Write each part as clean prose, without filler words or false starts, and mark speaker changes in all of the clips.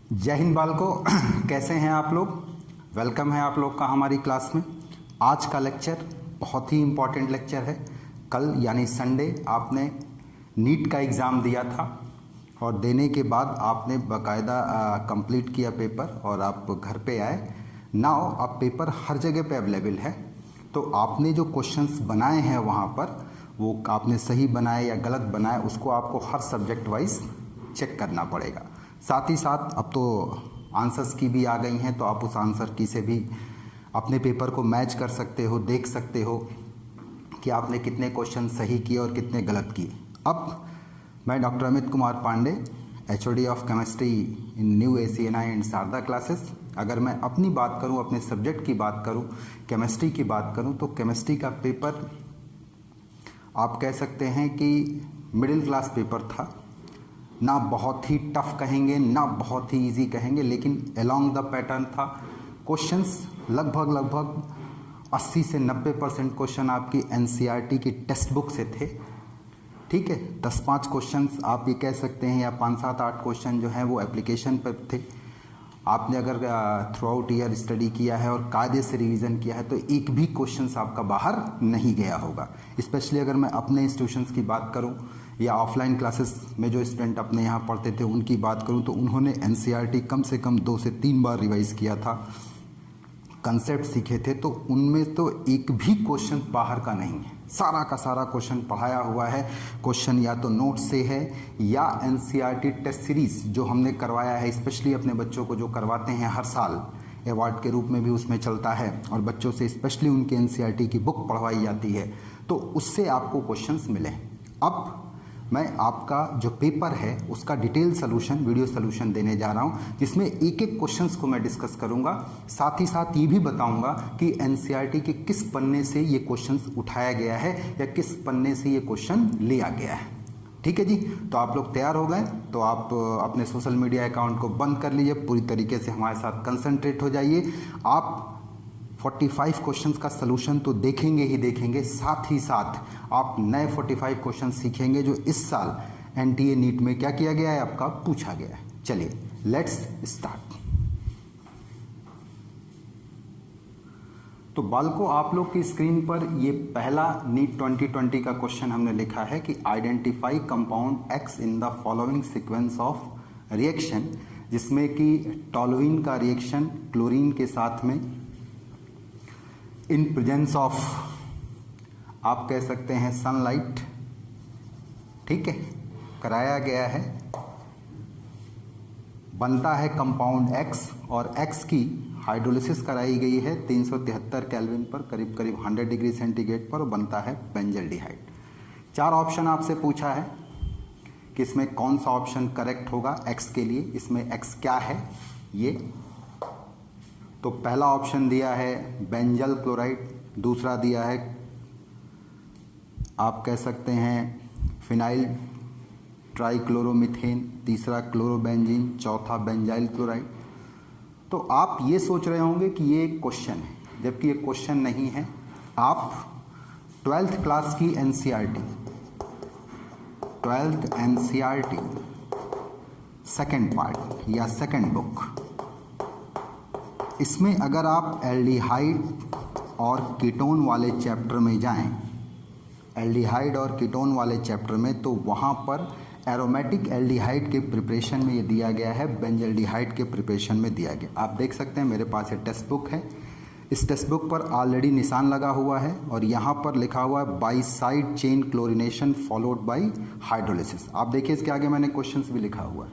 Speaker 1: जय हिंद बालकों, कैसे हैं आप लोग। वेलकम है आप लोग का हमारी क्लास में। आज का लेक्चर बहुत ही इम्पॉर्टेंट लेक्चर है। कल यानी संडे आपने नीट का एग्ज़ाम दिया था और देने के बाद आपने बाकायदा कंप्लीट किया पेपर और आप घर पे आए। नाउ अब पेपर हर जगह पे अवेलेबल है, तो आपने जो क्वेश्चंस बनाए हैं वहाँ पर वो आपने सही बनाए या गलत बनाए, उसको आपको हर सब्जेक्ट वाइज चेक करना पड़ेगा। साथ ही साथ अब तो आंसर्स की भी आ गई हैं, तो आप उस आंसर की से भी अपने पेपर को मैच कर सकते हो, देख सकते हो कि आपने कितने क्वेश्चन सही किए और कितने गलत किए। अब मैं doctor Amit Kumar Pandey, HOD of chemistry in new ACNI and Sharda classes. अगर मैं अपनी बात करूं, अपने सब्जेक्ट की बात करूं, केमिस्ट्री की बात करूं, तो केमिस्ट्री का पेपर आप कह सकते हैं कि मिडिल क्लास पेपर था। ना बहुत ही टफ कहेंगे, ना बहुत ही इजी कहेंगे, लेकिन अलोंग द पैटर्न था। क्वेश्चंस लगभग 80 से 90% क्वेश्चन आपकी NCERT की टेक्स्ट बुक से थे। ठीक है, 10-5 क्वेश्चंस आप ये कह सकते हैं, या 5-7-8 क्वेश्चन जो हैं वो एप्लीकेशन पर थे। आपने अगर थ्रू आउट ईयर स्टडी किया है और कायदे से रिवीजन किया है तो एक भी क्वेश्चंस आपका बाहर नहीं गया होगा। स्पेशली अगर मैं अपने इंस्टीट्यूशंस की बात करूं या ऑफलाइन क्लासेस में जो स्टूडेंट अपने यहाँ पढ़ते थे उनकी बात करूं, तो उन्होंने NCERT कम से कम 2 से 3 बार रिवाइज़ किया था, कंसेप्ट सीखे थे, तो उनमें तो एक भी क्वेश्चन बाहर का नहीं है। सारा का सारा क्वेश्चन पढ़ाया हुआ है। क्वेश्चन या तो नोट से है या NCERT टेस्ट सीरीज़ जो हमने करवाया है, स्पेशली अपने बच्चों को जो करवाते हैं हर साल, अवार्ड के रूप में भी उसमें चलता है, और बच्चों से स्पेशली उनके NCERT की बुक पढ़वाई जाती है, तो उससे आपको क्वेश्चंस मिले। अब मैं आपका जो पेपर है उसका डिटेल सोल्यूशन, वीडियो सोल्यूशन देने जा रहा हूं, जिसमें एक एक क्वेश्चंस को मैं डिस्कस करूंगा। साथ ही साथ ये भी बताऊंगा कि NCERT के किस पन्ने से ये क्वेश्चंस उठाया गया है या किस पन्ने से ये क्वेश्चन लिया गया है। ठीक है जी, तो आप लोग तैयार हो गए तो आप अपने सोशल मीडिया अकाउंट को बंद कर लीजिए, पूरी तरीके से हमारे साथ कंसंट्रेट हो जाइए। आप 45 क्वेश्चंस का सलूशन तो देखेंगे ही देखेंगे, साथ ही साथ आप नए 45 क्वेश्चन सीखेंगे जो इस साल NTA नीट में क्या किया गया है, आपका पूछा गया है। चलिए लेट्स स्टार्ट। तो बालकों, आप लोग की स्क्रीन पर ये पहला नीट 2020 का क्वेश्चन हमने लिखा है कि identify compound X in the following sequence of reaction, जिसमें कि टॉलुइन का रिएक्शन क्लोरीन के साथ में इन प्रेजेंस ऑफ, आप कह सकते हैं सनलाइट, ठीक है, कराया गया है। बनता है कंपाउंड X और X की हाइड्रोलिसिस कराई गई है 373 केल्विन पर, करीब करीब 100 डिग्री सेंटीग्रेड पर, बनता है बेंजल्डिहाइड। 4 ऑप्शन आपसे पूछा है कि इसमें कौन सा ऑप्शन करेक्ट होगा X के लिए। इसमें X क्या है ये, तो पहला ऑप्शन दिया है बेंजल क्लोराइड, दूसरा दिया है आप कह सकते हैं फिनाइल ट्राइक्लोरोमीथेन, तीसरा क्लोरोबेंजीन, चौथा बेंजाइल क्लोराइड। तो आप ये सोच रहे होंगे कि ये एक क्वेश्चन है, जबकि ये क्वेश्चन नहीं है। आप 12th क्लास की NCERT, 12th NCERT second part या सेकेंड बुक, इसमें अगर आप एल्डिहाइड और कीटोन वाले चैप्टर में जाएं, एल्डिहाइड और कीटोन वाले चैप्टर में, तो वहाँ पर एरोमेटिक एल्डिहाइड के प्रिपरेशन में ये दिया गया है, बेंजल्डिहाइड के प्रिपरेशन में दिया गया। आप देख सकते हैं मेरे पास ये टेक्स्ट बुक है, इस टेक्स्ट बुक पर ऑलरेडी निशान लगा हुआ है और यहाँ पर लिखा हुआ है by side chain chlorination followed by hydrolysis. आप देखिए इसके आगे मैंने क्वेश्चंस भी लिखा हुआ है,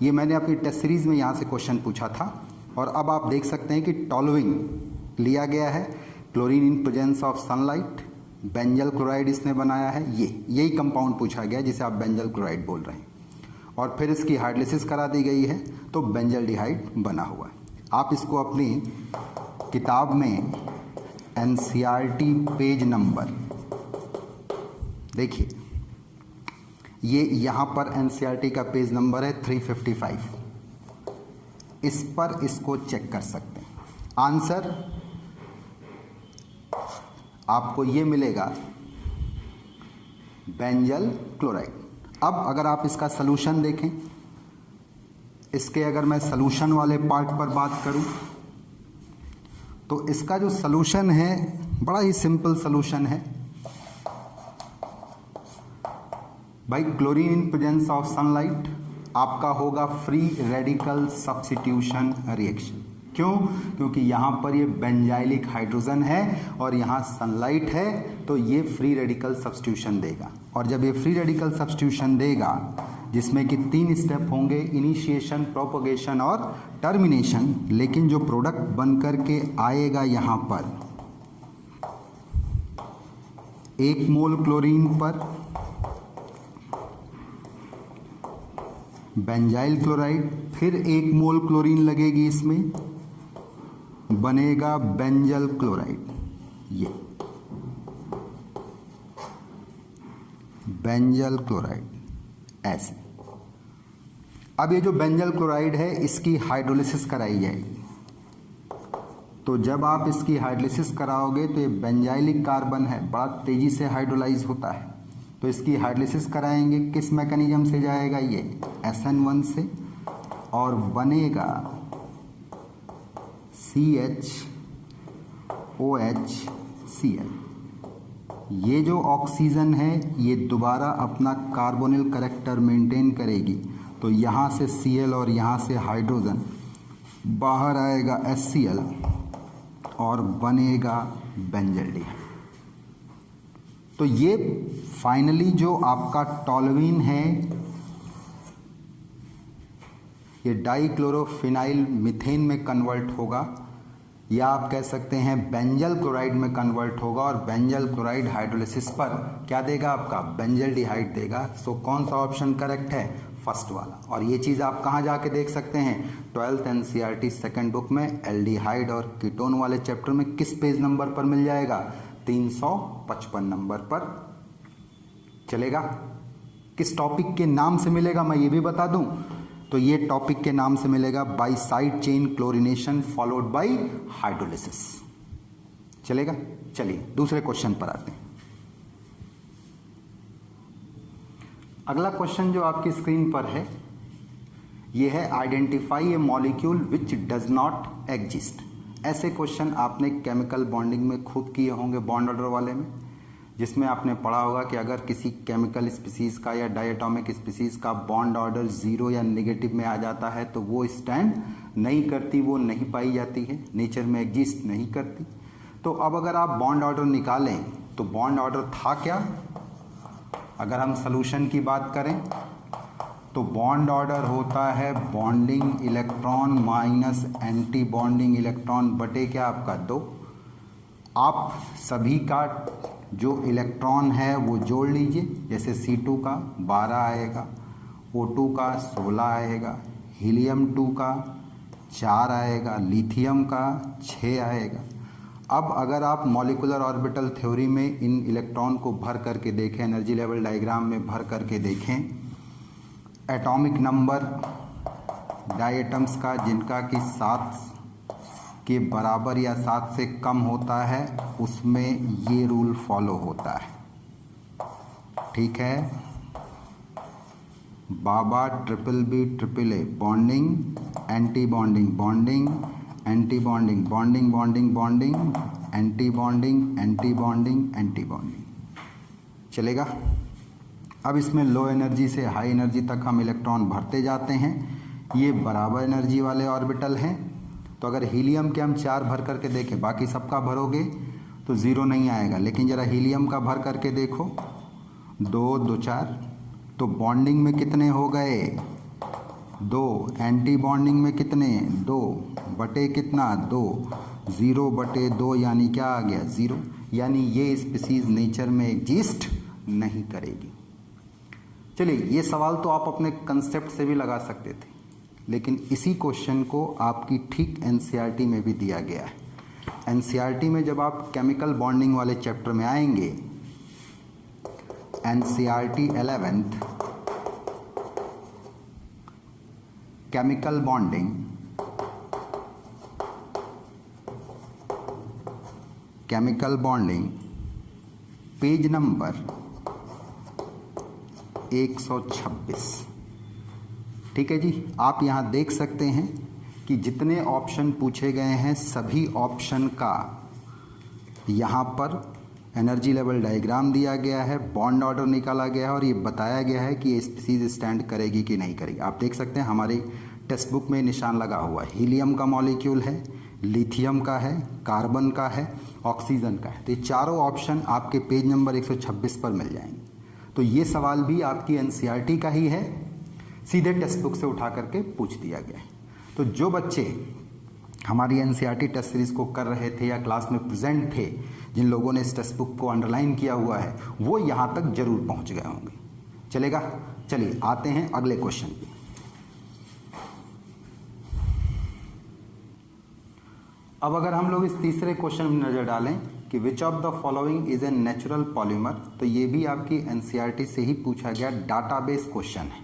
Speaker 1: ये मैंने अपनी टेस्ट सीरीज में यहाँ से क्वेश्चन पूछा था। और अब आप देख सकते हैं कि टॉलुइन लिया गया है, chlorine in presence of sunlight, benzyl chloride इसने बनाया है, यही कंपाउंड पूछा गया जिसे आप बेंजल क्लोराइड बोल रहे हैं, और फिर इसकी हाइड्रोलिसिस करा दी गई है तो बेंजल्डिहाइड बना हुआ है। आप इसको अपनी किताब में NCERT पेज नंबर देखिए, ये यहाँ पर NCERT का पेज नंबर है 355, इस पर इसको चेक कर सकते हैं। आंसर आपको ये मिलेगा बेंजल क्लोराइड। अब अगर आप इसका सलूशन देखें, इसके अगर मैं सॉल्यूशन वाले पार्ट पर बात करूं तो इसका जो सॉल्यूशन है बड़ा ही सिंपल सॉल्यूशन है भाई। Chlorine in presence of sunlight आपका होगा फ्री रेडिकल सब्स्टिट्यूशन रिएक्शन। क्यों? क्योंकि यहाँ पर ये बेंजाइलिक हाइड्रोजन है और यहाँ सनलाइट है, तो ये फ्री रेडिकल सब्स्टिट्यूशन देगा। और जब ये फ्री रेडिकल सब्स्टिट्यूशन देगा जिसमें कि 3 स्टेप होंगे, इनिशिएशन, प्रोपगेशन और टर्मिनेशन, लेकिन जो प्रोडक्ट बन करके आएगा यहाँ पर 1 मोल क्लोरीन पर बेंजाइल क्लोराइड, फिर 1 मोल क्लोरीन लगेगी, इसमें बनेगा बेंजल क्लोराइड। ये बेंजल क्लोराइड ऐसे। अब ये जो बेंजल क्लोराइड है इसकी हाइड्रोलिसिस कराई जाएगी। तो जब आप इसकी हाइड्रोलिसिस कराओगे तो ये बेंजाइलिक कार्बन है, बड़ा तेजी से हाइड्रोलाइज होता है, तो इसकी हाइड्रोलिसिस कराएंगे। किस मैकेनिज्म से जाएगा? ये SN1 से, और बनेगा CHOHCl। ये जो ऑक्सीजन है ये दोबारा अपना कार्बोनिल कैरेक्टर मेंटेन करेगी, तो यहाँ से Cl और यहाँ से हाइड्रोजन, बाहर आएगा HCl और बनेगा बेंजल्डिहाइड। तो ये फाइनली जो आपका टॉल्यूइन है ये डाइक्लोरोफिनाइल मीथेन में कन्वर्ट होगा, या आप कह सकते हैं बेंजल क्लोराइड में कन्वर्ट होगा, और बेंजल क्लोराइड हाइड्रोलिसिस पर क्या देगा? आपका बेंजल्डिहाइड देगा। सो कौन सा ऑप्शन करेक्ट है? फर्स्ट वाला। और ये चीज़ आप कहाँ जाके देख सकते हैं? 12th NCERT सेकेंड बुक में एल्डिहाइड और कीटोन वाले चैप्टर में किस पेज नंबर पर मिल जाएगा? 355 नंबर पर चलेगा। किस टॉपिक के नाम से मिलेगा मैं ये भी बता दूं, तो ये टॉपिक के नाम से मिलेगा by side chain chlorination followed by hydrolysis. चलेगा? चलिए दूसरे क्वेश्चन पर आते हैं। अगला क्वेश्चन जो आपकी स्क्रीन पर है ये है identify A molecule which does not exist. ऐसे क्वेश्चन आपने केमिकल बॉन्डिंग में खूब किए होंगे, बॉन्ड ऑर्डर वाले में, जिसमें आपने पढ़ा होगा कि अगर किसी केमिकल स्पीसीज का या डायटोमिक स्पीसीज का बॉन्ड ऑर्डर 0 या नेगेटिव में आ जाता है तो वो स्टैंड नहीं करती, वो नहीं पाई जाती है, नेचर में एग्जिस्ट नहीं करती। तो अब अगर आप बॉन्ड ऑर्डर निकालें तो बॉन्ड ऑर्डर था क्या? अगर हम सॉल्यूशन की बात करें तो बॉन्ड ऑर्डर होता है bonding electron minus anti bonding electron बटे क्या? आपका 2। आप सभी का जो इलेक्ट्रॉन है वो जोड़ लीजिए, जैसे C2 का 12 आएगा, O2 का 16 आएगा, हीलियम 2 का 4 आएगा, लिथियम का 6 आएगा। अब अगर आप मॉलिक्यूलर ऑर्बिटल थ्योरी में इन इलेक्ट्रॉन को भर करके देखें, एनर्जी लेवल डायग्राम में भर करके देखें, एटॉमिक नंबर डायटम्स का जिनका कि 7 के बराबर या 7 से कम होता है उसमें ये रूल फॉलो होता है। ठीक है, बाबा triple B triple A bonding anti bonding bonding anti bonding bonding bonding bonding anti bonding anti bonding anti bonding. चलेगा? अब इसमें लो एनर्जी से हाई एनर्जी तक हम इलेक्ट्रॉन भरते जाते हैं। ये बराबर एनर्जी वाले ऑर्बिटल हैं, तो अगर हीलियम के हम 4 भर करके देखें, बाकी सबका भरोगे तो 0 नहीं आएगा, लेकिन ज़रा हीलियम का भर करके देखो, 2 2 4, तो बॉन्डिंग में कितने हो गए? 2। एंटी बॉन्डिंग में कितने? 2 बटे कितना? 2। 0 बटे 2 यानी क्या आ गया? 0। यानी ये स्पीसीज नेचर में एग्जिस्ट नहीं करेगी। चलिए, ये सवाल तो आप अपने कंसेप्ट से भी लगा सकते थे, लेकिन इसी क्वेश्चन को आपकी ठीक NCERT में भी दिया गया है। NCERT में जब आप केमिकल बॉन्डिंग वाले चैप्टर में आएंगे, NCERT 11th chemical bonding, chemical bonding page number 126, ठीक है जी। आप यहाँ देख सकते हैं कि जितने ऑप्शन पूछे गए हैं सभी ऑप्शन का यहाँ पर एनर्जी लेवल डायग्राम दिया गया है, बॉन्ड ऑर्डर निकाला गया है और ये बताया गया है कि ये स्पीसीज स्टैंड करेगी कि नहीं करेगी। आप देख सकते हैं हमारी टेक्स्ट बुक में निशान लगा हुआ है। हीलियम का मॉलिक्यूल है, लिथियम का है, कार्बन का है, ऑक्सीजन का है। तो ये चारों ऑप्शन आपके पेज नंबर 126 पर मिल जाएंगे। तो ये सवाल भी आपकी एनसीईआरटी का ही है, सीधे टेक्स्ट बुक से उठा करके पूछ दिया गया है। तो जो बच्चे हमारी एनसीईआरटी टेस्ट सीरीज को कर रहे थे या क्लास में प्रेजेंट थे, जिन लोगों ने इस टेक्स्ट बुक को अंडरलाइन किया हुआ है, वो यहाँ तक जरूर पहुँच गए होंगे। चलेगा, चलिए आते हैं अगले क्वेश्चन पे। अब अगर हम लोग इस तीसरे क्वेश्चन में नजर डालें कि which of the following is a natural polymer, तो ये भी आपकी एनसीईआरटी से ही पूछा गया डाटाबेस क्वेश्चन है।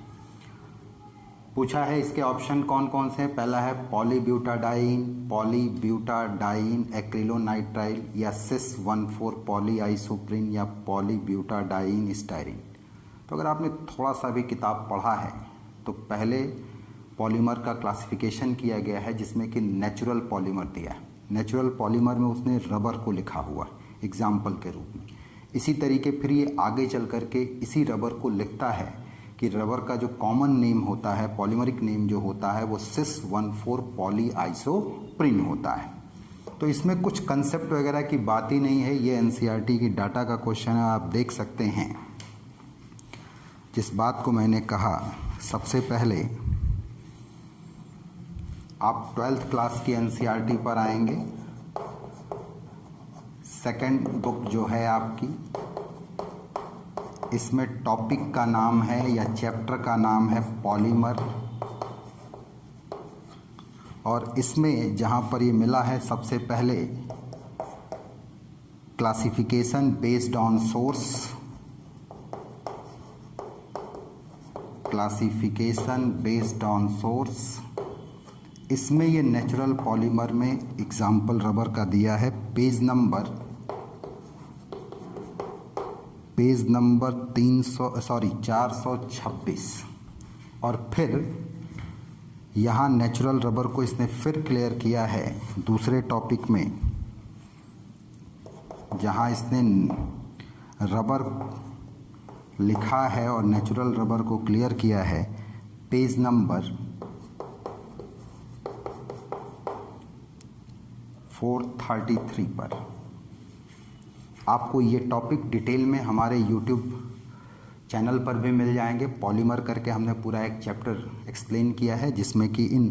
Speaker 1: पूछा है इसके ऑप्शन कौन कौन से हैं। पहला है पॉलीब्यूटाडाइन, पॉलीब्यूटाडाइन एक्रिलोनाइट्राइल या सिस 1,4 पॉलीआइसोप्रीन या पॉलीब्यूटाडाइन स्टाइरिन। तो अगर आपने थोड़ा सा भी किताब पढ़ा है तो पहले पॉलीमर का क्लासिफिकेशन किया गया है जिसमें कि नेचुरल पॉलीमर दिया है। नेचुरल पॉलीमर में उसने रबर को लिखा हुआ एग्जाम्पल के रूप में। इसी तरीके फिर ये आगे चल करके इसी रबर को लिखता है कि रबर का जो कॉमन नेम होता है, पॉलीमरिक नेम जो होता है, वो सिस 1,4 पॉलीआइसोप्रीन होता है। तो इसमें कुछ कंसेप्ट वगैरह की बात ही नहीं है, ये एनसीईआरटी की डाटा का क्वेश्चन है। आप देख सकते हैं जिस बात को मैंने कहा, सबसे पहले आप 12th क्लास की एनसीईआरटी पर आएंगे। सेकंड बुक जो है आपकी, इसमें टॉपिक का नाम है या चैप्टर का नाम है पॉलीमर, और इसमें जहाँ पर ये मिला है सबसे पहले classification based on source, classification based on source. इसमें ये नेचुरल पॉलीमर में एग्जाम्पल रबर का दिया है, पेज नंबर 426। और फिर यहाँ नेचुरल रबर को इसने फिर क्लियर किया है दूसरे टॉपिक में, जहाँ इसने रबर लिखा है और नेचुरल रबर को क्लियर किया है पेज नंबर 433 पर। आपको ये टॉपिक डिटेल में हमारे यूट्यूब चैनल पर भी मिल जाएंगे। पॉलीमर करके हमने पूरा एक चैप्टर एक्सप्लेन किया है जिसमें कि इन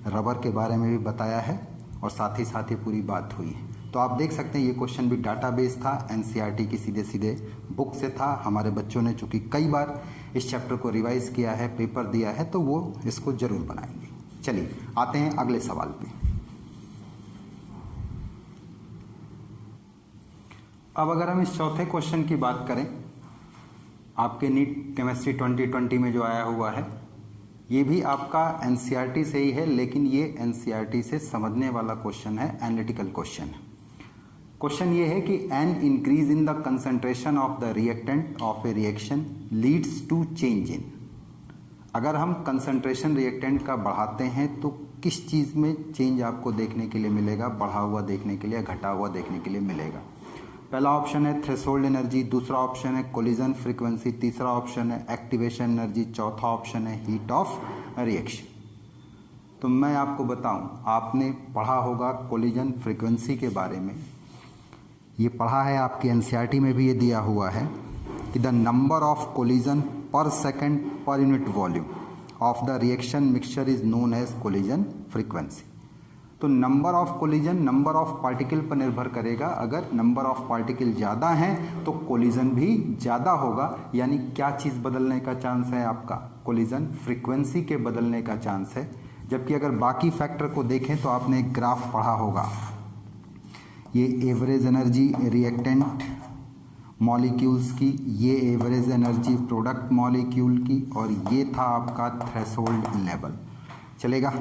Speaker 1: रबर के बारे में भी बताया है और साथ ही पूरी बात हुई है। तो आप देख सकते हैं ये क्वेश्चन भी डाटाबेस था, एनसीईआरटी की सीधे बुक से था। हमारे बच्चों ने चूँकि कई बार इस चैप्टर को रिवाइज किया है, पेपर दिया है, तो वो इसको ज़रूर बनाएंगे। चलिए आते हैं अगले सवाल पे। अब अगर हम इस चौथे क्वेश्चन की बात करें, आपके नीट केमिस्ट्री 2020 में जो आया हुआ है, ये भी आपका एनसीईआरटी से ही है, लेकिन ये एनसीईआरटी से समझने वाला क्वेश्चन है, एनालिटिकल क्वेश्चन है। क्वेश्चन ये है कि an increase in the concentration of the reactant of a reaction leads to change in. अगर हम कंसंट्रेशन रिएक्टेंट का बढ़ाते हैं तो किस चीज़ में चेंज आपको देखने के लिए मिलेगा? बढ़ा हुआ देखने के लिए, घटा हुआ देखने के लिए मिलेगा। पहला ऑप्शन है थ्रेशोल्ड एनर्जी, दूसरा ऑप्शन है कोलिजन फ्रीक्वेंसी, तीसरा ऑप्शन है एक्टिवेशन एनर्जी, चौथा ऑप्शन है हीट ऑफ रिएक्शन। तो मैं आपको बताऊं, आपने पढ़ा होगा कोलिजन फ्रीक्वेंसी के बारे में। ये पढ़ा है आपकी एनसीईआरटी में भी, ये दिया हुआ है कि the number of collision per second per unit volume of the reaction mixture is known as collision frequency. तो number of collision number of particle पर निर्भर करेगा। अगर नंबर ऑफ पार्टिकल ज़्यादा हैं तो कोलिजन भी ज़्यादा होगा। यानी क्या चीज़ बदलने का चांस है? आपका कोलिजन फ्रीक्वेंसी के बदलने का चांस है। जबकि अगर बाकी फैक्टर को देखें तो आपने एक ग्राफ पढ़ा होगा, ये एवरेज एनर्जी रिएक्टेंट मॉलिक्यूल्स की, ये एवरेज एनर्जी प्रोडक्ट मॉलिक्यूल की, और ये था आपका थ्रेशोल्ड लेवल। चलेगा?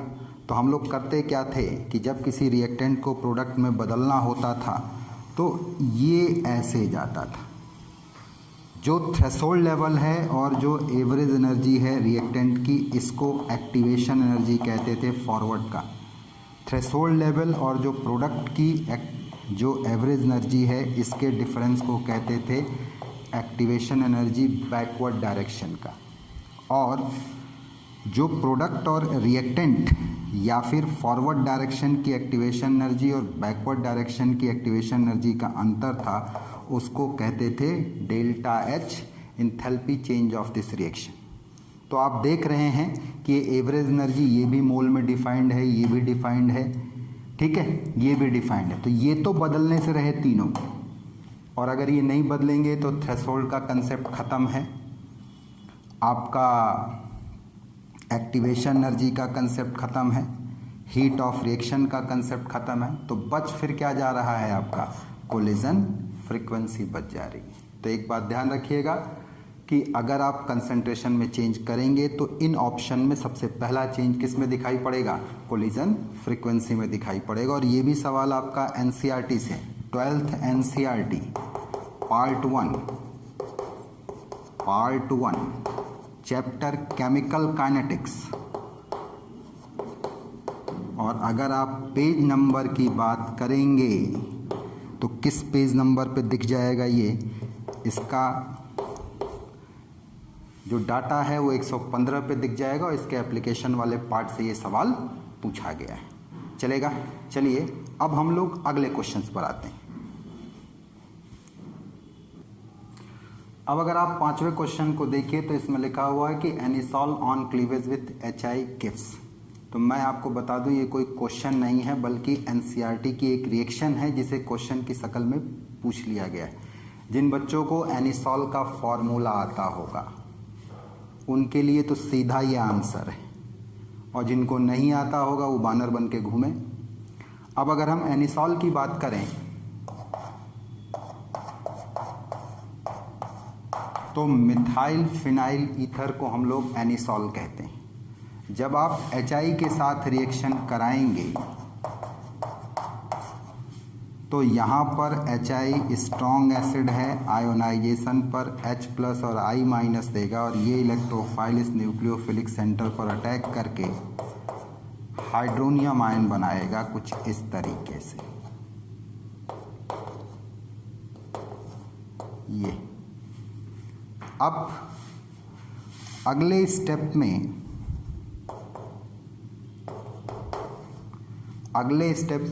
Speaker 1: तो हम लोग करते क्या थे कि जब किसी रिएक्टेंट को प्रोडक्ट में बदलना होता था तो ये ऐसे जाता था, जो थ्रेशोल्ड लेवल है और जो एवरेज एनर्जी है रिएक्टेंट की, इसको एक्टिवेशन एनर्जी कहते थे फॉरवर्ड का। थ्रेशोल्ड लेवल और जो प्रोडक्ट की जो एवरेज एनर्जी है इसके डिफरेंस को कहते थे एक्टिवेशन एनर्जी बैकवर्ड डायरेक्शन का। और जो प्रोडक्ट और रिएक्टेंट या फिर फॉरवर्ड डायरेक्शन की एक्टिवेशन एनर्जी और बैकवर्ड डायरेक्शन की एक्टिवेशन एनर्जी का अंतर था, उसको कहते थे delta H, enthalpy change of this reaction. तो आप देख रहे हैं कि ये एवरेज एनर्जी ये भी मोल में डिफाइंड है, ये भी डिफाइंड है, ठीक है, ये भी डिफाइंड है। तो ये तो बदलने से रहे तीनों, और अगर ये नहीं बदलेंगे तो थ्रेशोल्ड का कंसेप्ट ख़त्म है, आपका एक्टिवेशन एनर्जी का कंसेप्ट ख़त्म है, हीट ऑफ रिएक्शन का कंसेप्ट ख़त्म है। तो बच फिर क्या जा रहा है, आपका कोलिजन फ्रीक्वेंसी बच जा रही है। तो एक बात ध्यान रखिएगा कि अगर आप कंसंट्रेशन में चेंज करेंगे तो इन ऑप्शन में सबसे पहला चेंज किस में दिखाई पड़ेगा, कोलिजन फ्रीक्वेंसी में दिखाई पड़ेगा। और ये भी सवाल आपका एनसीईआरटी से, 12th NCERT part 1 chapter chemical kinetics. और अगर आप पेज नंबर की बात करेंगे तो किस पेज नंबर पे दिख जाएगा ये, इसका जो डाटा है वो 115 पे दिख जाएगा, और इसके एप्लीकेशन वाले पार्ट से ये सवाल पूछा गया है। चलेगा, चलिए अब हम लोग अगले क्वेश्चंस पर आते हैं। अब अगर आप 5वें क्वेश्चन को देखिए तो इसमें लिखा हुआ है कि anisole on cleavage with HI gives. तो मैं आपको बता दूं ये कोई क्वेश्चन नहीं है बल्कि एनसीईआरटी की एक रिएक्शन है जिसे क्वेश्चन की शक्ल में पूछ लिया गया है। जिन बच्चों को एनिसॉल का फॉर्मूला आता होगा उनके लिए तो सीधा ये आंसर है, और जिनको नहीं आता होगा वो बानर बन के घूमें। अब अगर हम एनिसॉल की बात करें तो मिथाइल फिनाइल ईथर को हम लोग एनिसॉल कहते हैं। जब आप HI के साथ रिएक्शन कराएंगे तो यहाँ पर HI स्ट्रॉन्ग एसिड है, आयोनाइजेशन पर H+ और I- देगा, और ये इलेक्ट्रोफाइल इस न्यूक्लियोफिलिक सेंटर पर अटैक करके हाइड्रोनियम आयन बनाएगा कुछ इस तरीके से। ये अब अगले स्टेप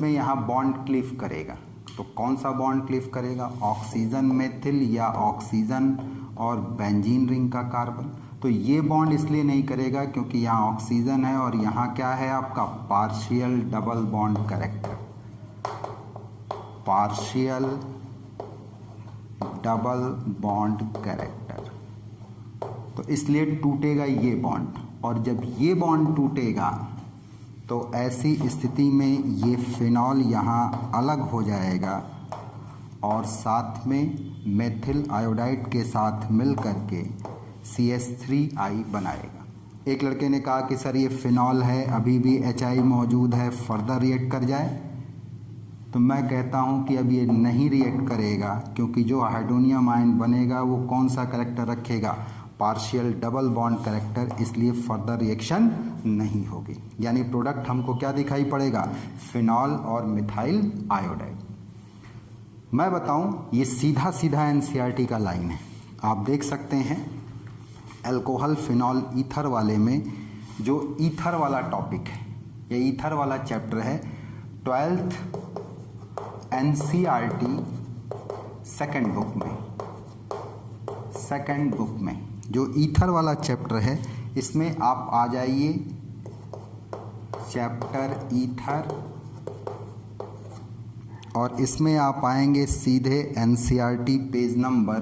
Speaker 1: में यहाँ बॉन्ड क्लीव करेगा। तो कौन सा बॉन्ड क्लीव करेगा, ऑक्सीजन मेथिल या ऑक्सीजन और बेंजीन रिंग का कार्बन। तो ये बॉन्ड इसलिए नहीं करेगा क्योंकि यहाँ ऑक्सीजन है और यहाँ क्या है आपका partial double bond character, partial double bond character. तो इसलिए टूटेगा ये बॉन्ड, और जब ये बॉन्ड टूटेगा तो ऐसी स्थिति में ये फिनॉल यहाँ अलग हो जाएगा और साथ में मेथिल आयोडाइड के साथ मिल करके CH3I बनाएगा। एक लड़के ने कहा कि सर ये फिनॉल है, अभी भी HI मौजूद है, फर्दर रिएक्ट कर जाए। तो मैं कहता हूँ कि अब ये नहीं रिएक्ट करेगा क्योंकि जो हाइड्रोनियम आयन बनेगा वो कौन सा कैरेक्टर रखेगा, पार्शियल डबल बॉन्ड कैरेक्टर, इसलिए फर्दर रिएक्शन नहीं होगी। यानी प्रोडक्ट हमको क्या दिखाई पड़ेगा, फिनॉल और मिथाइल आयोडाइड। मैं बताऊं ये सीधा सीधा एनसीईआरटी का लाइन है, आप देख सकते हैं अल्कोहल फिनॉल ईथर वाले में जो ईथर वाला टॉपिक है, ये ईथर वाला चैप्टर है 12th एनसीईआरटी सेकंड बुक में जो ईथर वाला चैप्टर है, इसमें आप आ जाइए चैप्टर ईथर, और इसमें आप आएंगे सीधे एनसीईआरटी पेज नंबर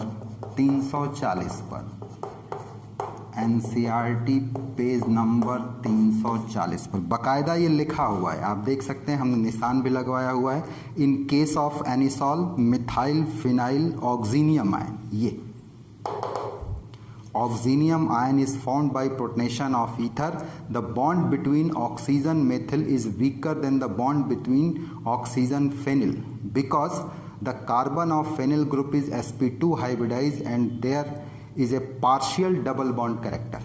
Speaker 1: 340 पर, एनसीईआरटी पेज नंबर 340 पर बाकायदा ये लिखा हुआ है, आप देख सकते हैं, हमने निशान भी लगवाया हुआ है। In case of anisole methyl phenyl oxonium ion, ये oxynium ion is formed by protonation of ether. The bond between oxygen methyl is weaker than the bond between oxygen phenyl because the carbon of phenyl group is sp2 hybridized and there is a partial double bond character.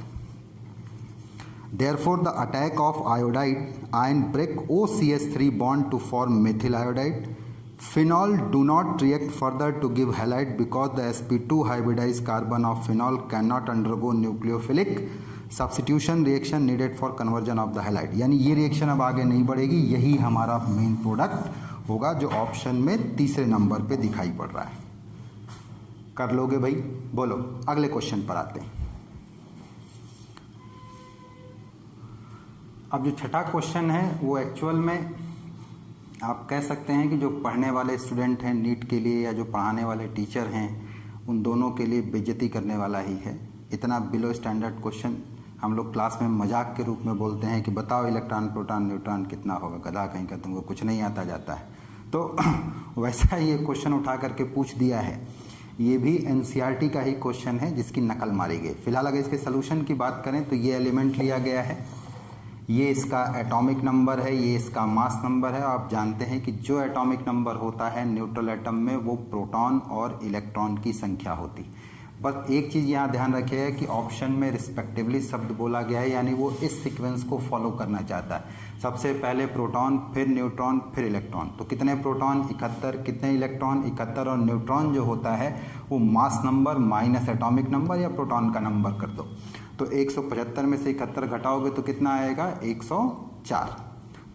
Speaker 1: Therefore, the attack of iodide ion break OCH3 bond to form methyl iodide. Phenol do not react further to give halide because the sp2 hybridized carbon of phenol cannot undergo nucleophilic substitution reaction needed for conversion of the halide. यानी ये reaction अब आगे नहीं बढ़ेगी, यही हमारा main product होगा जो ऑप्शन में तीसरे नंबर पे दिखाई पड़ रहा है। कर लोगे भाई? बोलो, अगले क्वेश्चन पर आते हैं। अब जो छठा क्वेश्चन है वो एक्चुअल में आप कह सकते हैं कि जो पढ़ने वाले स्टूडेंट हैं नीट के लिए या जो पढ़ाने वाले टीचर हैं उन दोनों के लिए बेइज्जती करने वाला ही है। इतना बिलो स्टैंडर्ड क्वेश्चन हम लोग क्लास में मजाक के रूप में बोलते हैं कि बताओ इलेक्ट्रॉन प्रोटॉन न्यूट्रॉन कितना होगा, गधा कहीं का, तुमको कुछ नहीं आता जाता है। तो वैसा ही ये क्वेश्चन उठा करके पूछ दिया है। ये भी एनसीईआरटी का ही क्वेश्चन है जिसकी नकल मारी गई। फिलहाल अगर इसके सोल्यूशन की बात करें तो ये एलिमेंट लिया गया है, ये इसका एटॉमिक नंबर है, ये इसका मास नंबर है। आप जानते हैं कि जो एटॉमिक नंबर होता है न्यूट्रल एटम में वो प्रोटॉन और इलेक्ट्रॉन की संख्या होती। बस एक चीज़ यहाँ ध्यान रखिएगा कि ऑप्शन में रिस्पेक्टिवली शब्द बोला गया है, यानी वो इस सीक्वेंस को फॉलो करना चाहता है। सबसे पहले प्रोटॉन, फिर न्यूट्रॉन, फिर इलेक्ट्रॉन। तो कितने प्रोटॉन? 71। कितने इलेक्ट्रॉन? 71। और न्यूट्रॉन जो होता है वो mass number minus atomic number या प्रोटॉन का नंबर कर दो। तो 175 में से 71 घटाओगे तो कितना आएगा? 104।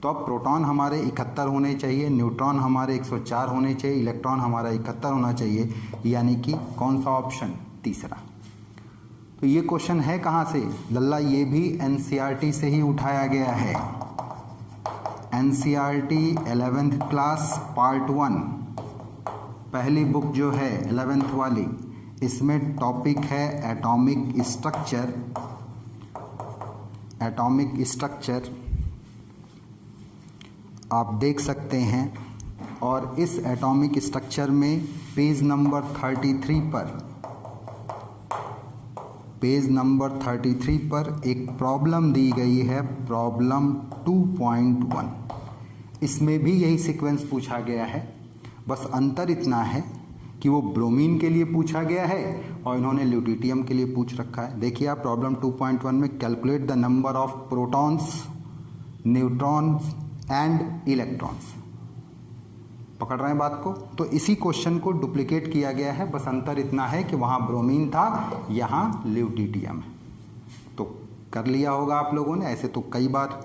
Speaker 1: तो अब प्रोटॉन हमारे 71 होने चाहिए, न्यूट्रॉन हमारे 104 होने चाहिए, इलेक्ट्रॉन हमारा 71 होना चाहिए, यानी कि कौन सा ऑप्शन? तीसरा। तो ये क्वेश्चन है कहाँ से लल्ला? ये भी एनसीईआरटी से ही उठाया गया है। एनसीईआरटी 11th क्लास पार्ट 1 पहली बुक जो है 11th वाली, इसमें टॉपिक है एटॉमिक स्ट्रक्चर। एटॉमिक स्ट्रक्चर आप देख सकते हैं। और इस एटॉमिक स्ट्रक्चर में पेज नंबर 33 पर एक प्रॉब्लम दी गई है, प्रॉब्लम 2.1। इसमें भी यही सीक्वेंस पूछा गया है, बस अंतर इतना है कि वो ब्रोमीन के लिए पूछा गया है और इन्होंने ल्यूटिटियम के लिए पूछ रखा है। देखिए आप प्रॉब्लम 2.1 में calculate the number of protons, neutrons and electrons. पकड़ रहे हैं बात को? तो इसी क्वेश्चन को डुप्लीकेट किया गया है, बस अंतर इतना है कि वहाँ ब्रोमीन था, यहाँ ल्यूटिटियम है। तो कर लिया होगा आप लोगों ने। ऐसे तो कई बार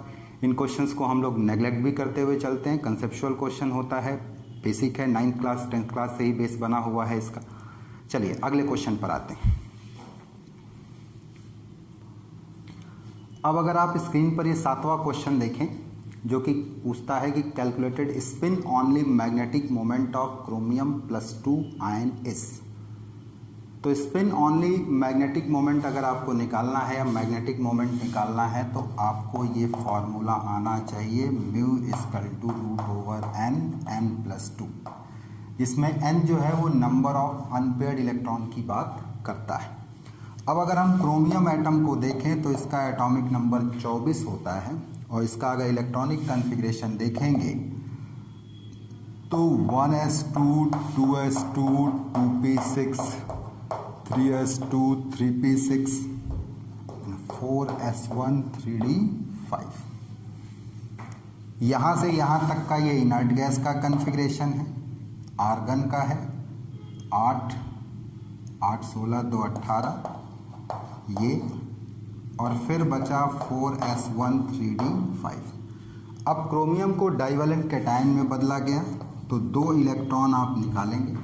Speaker 1: इन क्वेश्चंस को हम लोग नेग्लेक्ट भी करते हुए चलते हैं। कंसेप्चुअल क्वेश्चन होता है, बेसिक है, 9th क्लास 10th क्लास से ही बेस बना हुआ है इसका। चलिए अगले क्वेश्चन पर आते हैं। अब अगर आप स्क्रीन पर ये 7वां क्वेश्चन देखें जो कि पूछता है कि calculated spin only magnetic moment of chromium +2 ion is. तो स्पिन ऑनली मैग्नेटिक मोमेंट अगर आपको निकालना है या मैग्नेटिक मोमेंट निकालना है तो आपको ये फॉर्मूला आना चाहिए, μ=√n(n+2), जिसमें n जो है वो नंबर ऑफ अनपेयर्ड इलेक्ट्रॉन की बात करता है। अब अगर हम क्रोमियम एटम को देखें तो इसका एटॉमिक नंबर 24 होता है और इसका अगर इलेक्ट्रॉनिक कॉन्फ़िगरेशन देखेंगे तो 1s2 2s2 2p6 3s2 3p6 4s1 3d5। यहाँ से यहाँ तक का ये इनर्ट गैस का कॉन्फ़िगरेशन है, आर्गन का है 8 8 16 2 18 ये, और फिर बचा 4s1 3d5। अब क्रोमियम को डाइवेलेंट कैटायन में बदला गया तो 2 इलेक्ट्रॉन आप निकालेंगे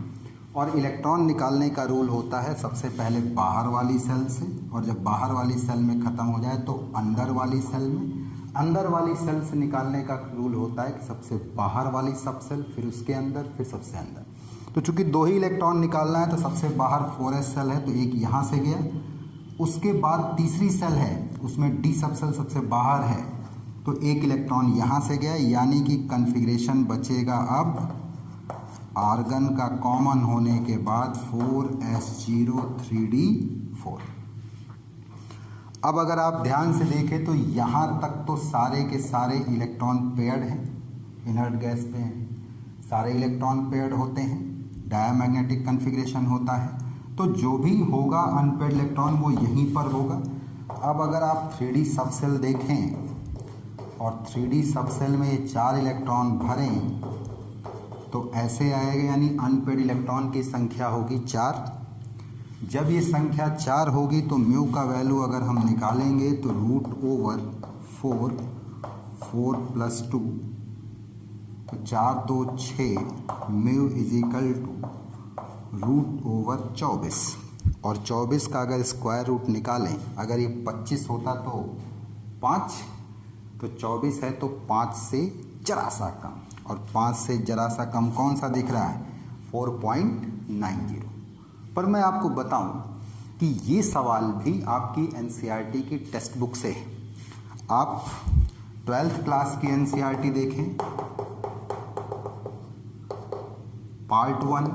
Speaker 1: और इलेक्ट्रॉन निकालने का रूल होता है सबसे पहले बाहर वाली सेल से, और जब बाहर वाली सेल में ख़त्म हो जाए तो अंदर वाली सेल में। अंदर वाली सेल से निकालने का रूल होता है कि सबसे बाहर वाली सब सेल, फिर उसके अंदर, फिर सबसे अंदर। तो चूंकि 2 ही इलेक्ट्रॉन निकालना है तो सबसे बाहर 4s सेल है तो एक यहाँ से गया, उसके बाद तीसरी सेल है उसमें d सब सेल सबसे बाहर है तो एक इलेक्ट्रॉन यहाँ से गया, यानी कि कॉन्फ़िगरेशन बचेगा अब आर्गन का कॉमन होने के बाद 4s0 3d4। अब अगर आप ध्यान से देखें तो यहाँ तक तो सारे के सारे इलेक्ट्रॉन पेयर्ड हैं, इनर्ट गैस पे हैं, सारे इलेक्ट्रॉन पेयर्ड होते हैं। डायमैग्नेटिक कन्फिग्रेशन होता है, तो जो भी होगा अनपेड इलेक्ट्रॉन वो यहीं पर होगा। अब अगर आप 3D सबसेल देखें और 3D सबसेल में ये 4 इलेक्ट्रॉन भरें तो ऐसे आएगा, यानी अनपेड इलेक्ट्रॉन की संख्या होगी 4। जब ये संख्या 4 होगी तो म्यू का वैल्यू अगर हम निकालेंगे तो √4, 4 + 2, तो 4 2 6, म्यू √24। और 24 का अगर स्क्वायर रूट निकालें, अगर ये 25 होता तो 5, तो 24 है तो 5 से जरा सा कम, और 5 से जरा सा कम कौन सा दिख रहा है? 4.90। पर मैं आपको बताऊं कि ये सवाल भी आपकी एनसीईआरटी की टेक्स्ट बुक से है। आप 12th क्लास की एनसीईआरटी देखें, पार्ट 1,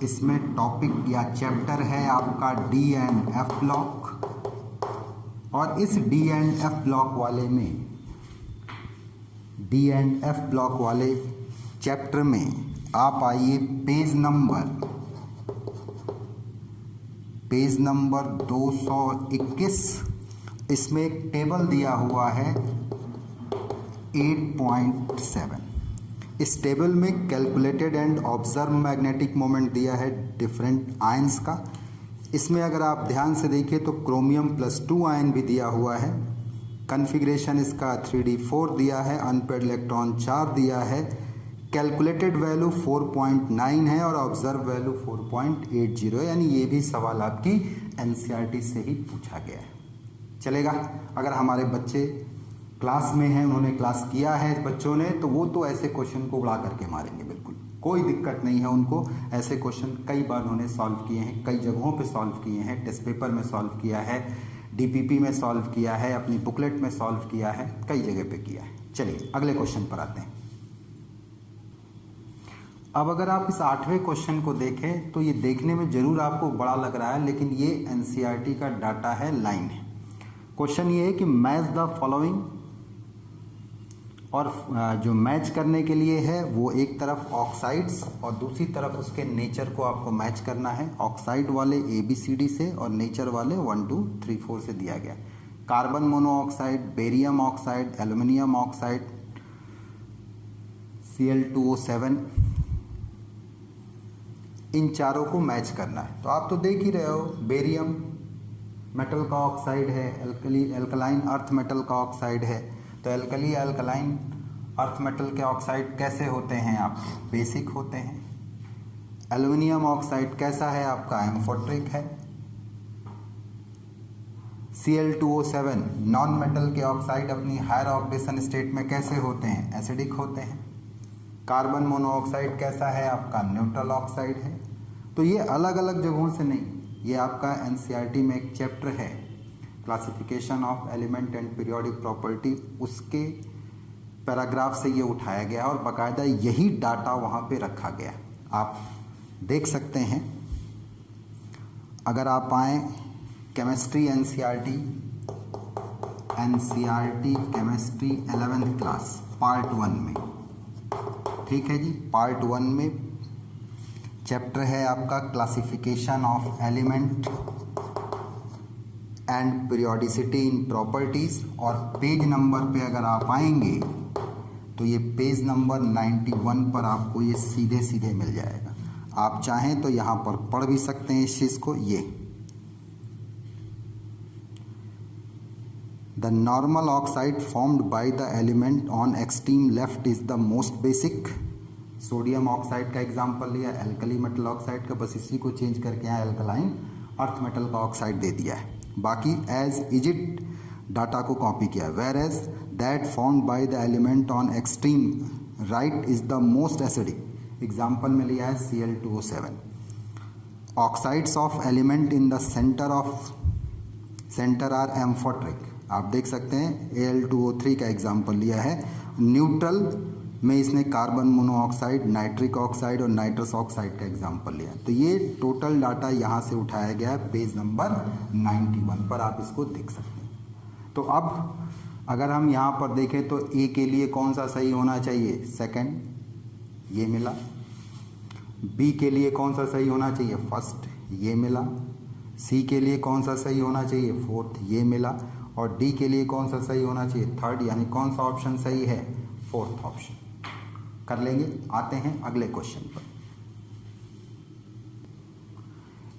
Speaker 1: इसमें टॉपिक या चैप्टर है आपका डी एंड एफ ब्लॉक, और इस डी एंड एफ ब्लॉक वाले में, डी एंड एफ ब्लॉक वाले चैप्टर में आप आइए पेज नंबर 221। इसमें एक टेबल दिया हुआ है 8.7। इस टेबल में calculated and observe magnetic moment दिया है डिफरेंट आयंस का। इसमें अगर आप ध्यान से देखिए तो क्रोमियम +2 आयन भी दिया हुआ है। कन्फिग्रेशन इसका 3D4 दिया है, अनपेड इलेक्ट्रॉन 4 दिया है, कैलकुलेटेड वैल्यू 4.9 है और ऑब्जर्व वैल्यू 4.80 है, यानी ये भी सवाल आपकी एनसीईआरटी से ही पूछा गया है। चलेगा? अगर हमारे बच्चे क्लास में हैं, उन्होंने क्लास किया है बच्चों ने, तो वो तो ऐसे क्वेश्चन को उड़ा करके मारेंगे, बिल्कुल कोई दिक्कत नहीं है उनको। ऐसे क्वेश्चन कई बार उन्होंने सॉल्व किए हैं, कई जगहों पे सॉल्व किए हैं, टेस्ट पेपर में सॉल्व किया है, डीपीपी में सॉल्व किया है, अपनी बुकलेट में सॉल्व किया है, कई जगह पे किया है। चलिए अगले क्वेश्चन पर आते हैं। अब अगर आप इस 8वें क्वेश्चन को देखें तो ये देखने में जरूर आपको बड़ा लग रहा है, लेकिन ये एनसीईआरटी का डाटा है, लाइन है। क्वेश्चन ये है कि मैच द फॉलोइंग, और जो मैच करने के लिए है वो एक तरफ ऑक्साइड्स और दूसरी तरफ उसके नेचर को आपको मैच करना है। ऑक्साइड वाले ABCD से और नेचर वाले 1 2 3 4 से दिया गया। Carbon monoxide, barium oxide, aluminium oxide, Cl2O7, इन चारों को मैच करना है। तो आप तो देख ही रहे हो, बेरियम मेटल का ऑक्साइड है, एल्कलाइन अर्थ मेटल का ऑक्साइड है। तो एल्कली अल्कलाइन अर्थ मेटल के ऑक्साइड कैसे होते हैं? आपके बेसिक होते हैं। एल्युमिनियम ऑक्साइड कैसा है आपका? एम्फोट्रिक है। Cl2O7 नॉन मेटल के ऑक्साइड अपनी हायर ऑक्सीडेशन स्टेट में कैसे होते हैं? एसिडिक होते हैं। कार्बन मोनोऑक्साइड कैसा है आपका? न्यूट्रल ऑक्साइड है। तो ये अलग अलग जगहों से नहीं, ये आपका एनसीईआरटी में एक चैप्टर है classification of element and periodic property, उसके पैराग्राफ से ये उठाया गया और बाकायदा यही डाटा वहाँ पे रखा गया, आप देख सकते हैं। अगर आप आएँ chemistry NCERT chemistry 11th class part 1 में, ठीक है जी, पार्ट 1 में चैप्टर है आपका classification of element and periodicity in properties, और पेज नंबर पे अगर आप आएंगे तो ये पेज नंबर 91 पर आपको ये सीधे सीधे मिल जाएगा। आप चाहें तो यहाँ पर पढ़ भी सकते हैं इस चीज़ को। ये the normal oxide formed by the element on extreme left is the most basic. Sodium oxide का एग्जाम्पल लिया, एल्कली मेटल ऑक्साइड का, बस इसी को चेंज करके यहाँ एल्कलाइन अर्थ मेटल का ऑक्साइड दे दिया है। बाकी एज इजिट डाटा को कॉपी किया। Whereas that formed by the element on extreme right is the most acidic. Example में लिया है Cl2O7। Oxides of element in the center are amphoteric. आप देख सकते हैं Al2O3 का एग्जाम्पल लिया है। न्यूट्रल में इसने कार्बन मोनोऑक्साइड, नाइट्रिक ऑक्साइड और नाइट्रस ऑक्साइड का एग्जाम्पल लिया। तो ये टोटल डाटा यहाँ से उठाया गया है पेज नंबर 91 पर, आप इसको देख सकते हैं। तो अब अगर हम यहाँ पर देखें तो ए के लिए कौन सा सही होना चाहिए? सेकंड, ये मिला। बी के लिए कौन सा सही होना चाहिए, फर्स्ट, ये मिला। सी के लिए कौन सा सही होना चाहिए, फोर्थ, ये मिला। और डी के लिए कौन सा सही होना चाहिए, थर्ड, यानी कौन सा ऑप्शन सही है, फोर्थ ऑप्शन। कर लेंगे। आते हैं अगले क्वेश्चन पर।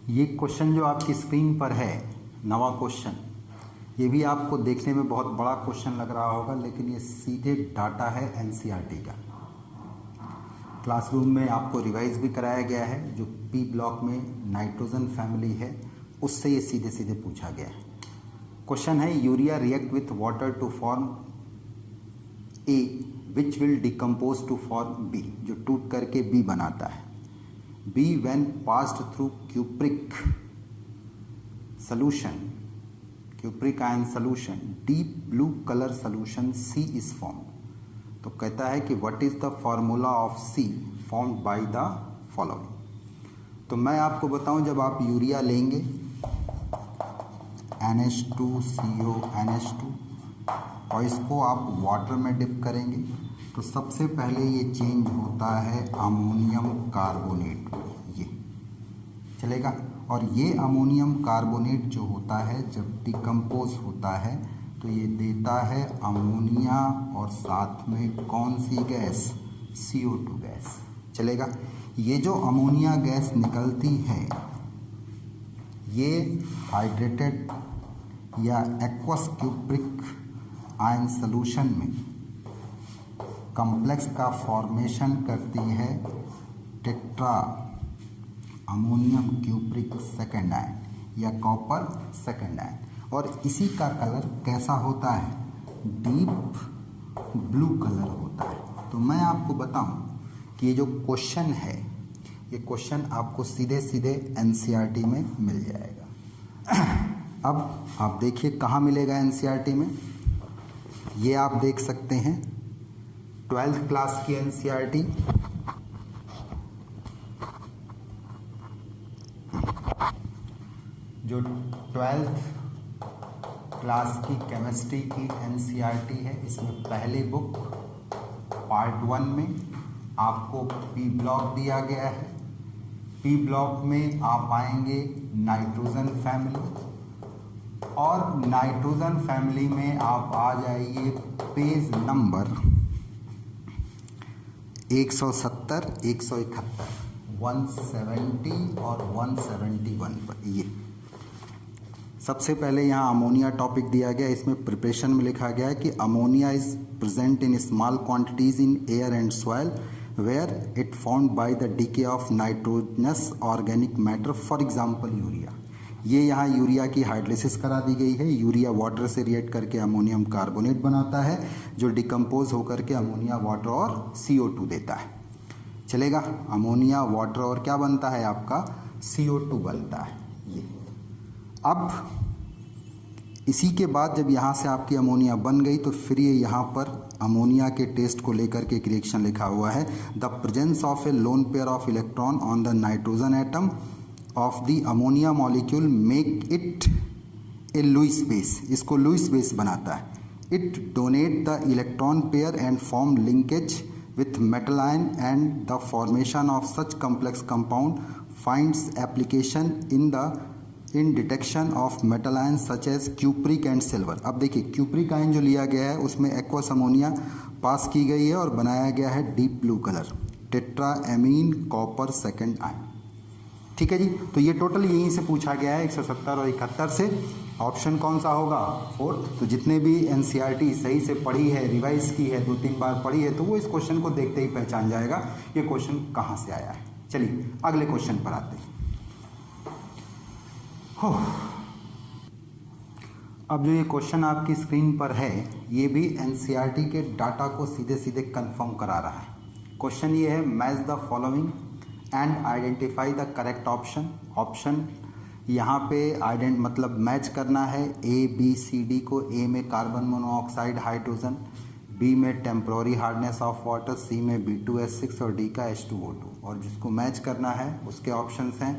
Speaker 1: ये क्वेश्चन जो आपकी स्क्रीन पर है, नवा क्वेश्चन, ये भी आपको देखने में बहुत बड़ा क्वेश्चन लग रहा होगा, लेकिन ये सीधे डाटा है एनसीईआरटी का। क्लासरूम में आपको रिवाइज भी कराया गया है। जो पी ब्लॉक में नाइट्रोजन फैमिली है उससे ये सीधे सीधे पूछा गया है। क्वेश्चन है, urea react with water to form A which will decompose to form B, जो टूट करके बी बनाता है। B when passed through cupric solution, cupric ion solution, deep blue colour solution C is form. तो कहता है कि what is the formula of C formed by the following. तो मैं आपको बताऊं, जब आप यूरिया लेंगे NH2CO NH2 और इसको आप वाटर में डिप करेंगे तो सबसे पहले ये चेंज होता है अमोनियम कार्बोनेट में, ये चलेगा। और ये अमोनियम कार्बोनेट जो होता है जब डिकम्पोज होता है तो ये देता है अमोनिया और साथ में कौन सी गैस, CO2 गैस, चलेगा। ये जो अमोनिया गैस निकलती है ये हाइड्रेटेड या एक्वस क्यूप्रिक आयन सॉल्यूशन में कॉम्प्लेक्स का फॉर्मेशन करती है tetra ammonium cupric second ion या कॉपर सेकेंड आयन। और इसी का कलर कैसा होता है, डीप ब्लू कलर होता है। तो मैं आपको बताऊं कि ये जो क्वेश्चन है, ये क्वेश्चन आपको सीधे सीधे एनसीईआरटी में मिल जाएगा। अब आप देखिए कहाँ मिलेगा एनसीईआरटी में। ये आप देख सकते हैं 12th क्लास की एनसीईआरटी, जो 12th क्लास की केमिस्ट्री की एनसीईआरटी है, इसमें पहली बुक पार्ट 1 में आपको पी ब्लॉक दिया गया है। पी ब्लॉक में आप आएंगे नाइट्रोजन फैमिली, और नाइट्रोजन फैमिली में आप आ जाइए पेज नंबर 170, 171, 170 और 171 पर। ये सबसे पहले यहाँ अमोनिया टॉपिक दिया गया। इसमें प्रिपरेशन में लिखा गया है कि ammonia is present in small quantities in air and soil where it formed by the decay of nitrogenous organic matter, for example urea. ये यहाँ यूरिया की हाइड्रोलिसिस करा दी गई है। यूरिया वाटर से रिएक्ट करके अमोनियम कार्बोनेट बनाता है, जो डिकम्पोज होकर के अमोनिया वाटर और CO2 देता है, चलेगा। अमोनिया वाटर और क्या बनता है आपका, CO2 बनता है। ये अब इसी के बाद जब यहाँ से आपकी अमोनिया बन गई तो फिर ये यहाँ पर अमोनिया के टेस्ट को लेकर के एक रिएक्शन लिखा हुआ है, the presence of a lone pair of electron on the nitrogen atom of the ammonia molecule make it a Lewis base, इसको लुईस बेस बनाता है। It donate the electron pair and form linkage with metal ion, and the formation of such complex compound finds application in detection of metal ions such as cupric and silver। अब देखिए cupric ion जो लिया गया है उसमें aqueous ammonia पास की गई है और बनाया गया है deep blue colour tetra amine copper second ion, ठीक है जी। तो ये टोटल यहीं से पूछा गया है 170 और 71 से। ऑप्शन कौन सा होगा, फोर्थ। तो जितने भी एनसीईआरटी सही से पढ़ी है, रिवाइज की है, 2-3 बार पढ़ी है, तो वो इस क्वेश्चन को देखते ही पहचान जाएगा ये क्वेश्चन कहाँ से आया है। चलिए अगले क्वेश्चन पर आते हैं। अब जो ये क्वेश्चन आपकी स्क्रीन पर है ये भी एनसीईआरटी के डाटा को सीधे सीधे कंफर्म करा रहा है। क्वेश्चन ये है, match the following and identify the correct option. Option यहाँ पे मतलब मैच करना है ABCD को। A में कार्बन मोनोऑक्साइड हाइड्रोजन, B में temporary hardness of water, C में B2S6 और D का H2O2। और जिसको मैच करना है उसके ऑप्शंस हैं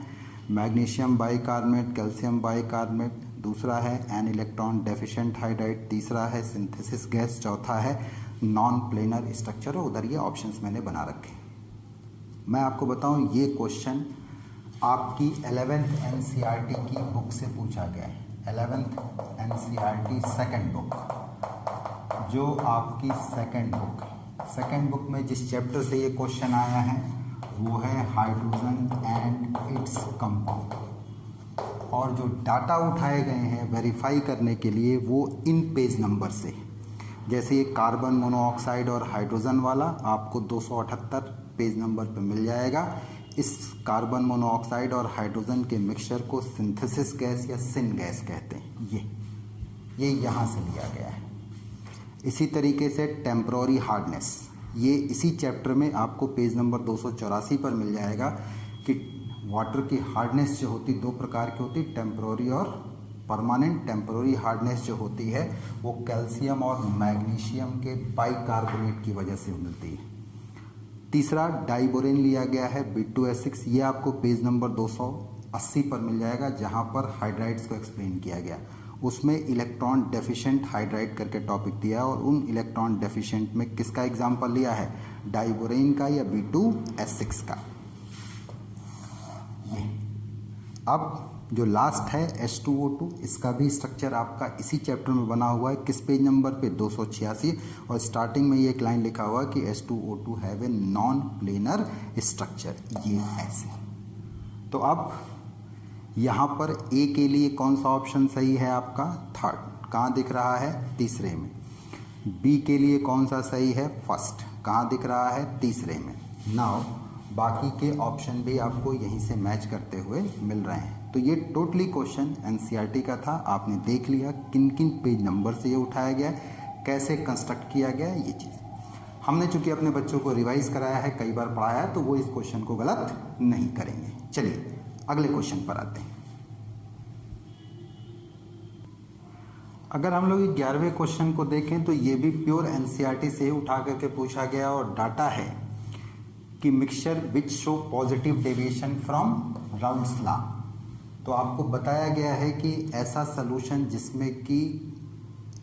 Speaker 1: मैग्नीशियम बाइकार्बोनेट, कैल्शियम बाइकार्बोनेट, दूसरा है एन इलेक्ट्रॉन डेफिशिएंट हाइड्राइड, तीसरा है सिंथेसिस गैस, चौथा है नॉन प्लेनर स्ट्रक्चर। और उधर ये ऑप्शंस मैंने बना रखे हैं। मैं आपको बताऊं, ये क्वेश्चन आपकी 11th NCERT की बुक से पूछा गया है। 11th NCERT सेकंड बुक, जो आपकी सेकंड बुक में जिस चैप्टर से ये क्वेश्चन आया है वो है हाइड्रोजन एंड इट्स कंपाउंड। और जो डाटा उठाए गए हैं वेरीफाई करने के लिए वो इन पेज नंबर से, जैसे ये कार्बन मोनोऑक्साइड और हाइड्रोजन वाला आपको 278 पेज नंबर पर मिल जाएगा। इस कार्बन मोनोऑक्साइड और हाइड्रोजन के मिक्सचर को सिंथेसिस गैस या सिन गैस कहते हैं। ये यहाँ से लिया गया है। इसी तरीके से टेम्पररी हार्डनेस, ये इसी चैप्टर में आपको पेज नंबर 284 पर मिल जाएगा कि वाटर की हार्डनेस जो होती दो प्रकार की होती, टेम्पररी और परमानेंट। टेम्पररी हार्डनेस जो होती है वो कैल्शियम और मैग्नीशियम के बाइकार्बोनेट की वजह से मिलती है। तीसरा डाइबोरेन लिया गया है B2S6, ये आपको पेज नंबर 280 पर मिल जाएगा, जहाँ पर हाइड्राइड्स को एक्सप्लेन किया गया। उसमें इलेक्ट्रॉन डेफिशिएंट हाइड्राइड करके टॉपिक दिया है और उन इलेक्ट्रॉन डेफिशिएंट में किसका एग्जाम्पल लिया है, डाइबोरेन का या B2S6 का। ये अब जो लास्ट है H2O2, इसका भी स्ट्रक्चर आपका इसी चैप्टर में बना हुआ है। किस पेज नंबर पे, 286। और स्टार्टिंग में ये एक लाइन लिखा हुआ है कि H2O2 have a non planar structure, ये ऐसे। तो अब यहाँ पर ए के लिए कौन सा ऑप्शन सही है आपका, थर्ड, कहाँ दिख रहा है, तीसरे में। बी के लिए कौन सा सही है, फर्स्ट, कहाँ दिख रहा है, तीसरे में। नाउ बाकी के ऑप्शन भी आपको यहीं से मैच करते हुए मिल रहे हैं। तो ये टोटली क्वेश्चन NCERT का था। आपने देख लिया किन किन पेज नंबर से ये उठाया गया, कैसे कंस्ट्रक्ट किया गया ये चीज़। हमने चूंकि अपने बच्चों को रिवाइज कराया है, कई बार पढ़ाया है, तो वो इस क्वेश्चन को गलत नहीं करेंगे। चलिए अगले क्वेश्चन पर आते हैं। अगर हम लोग 11वें क्वेश्चन को देखें तो ये भी प्योर NCERT से ही उठा करके पूछा गया और डाटा है कि mixture which show positive deviation from Raoult's law. तो आपको बताया गया है कि ऐसा सॉल्यूशन जिसमें कि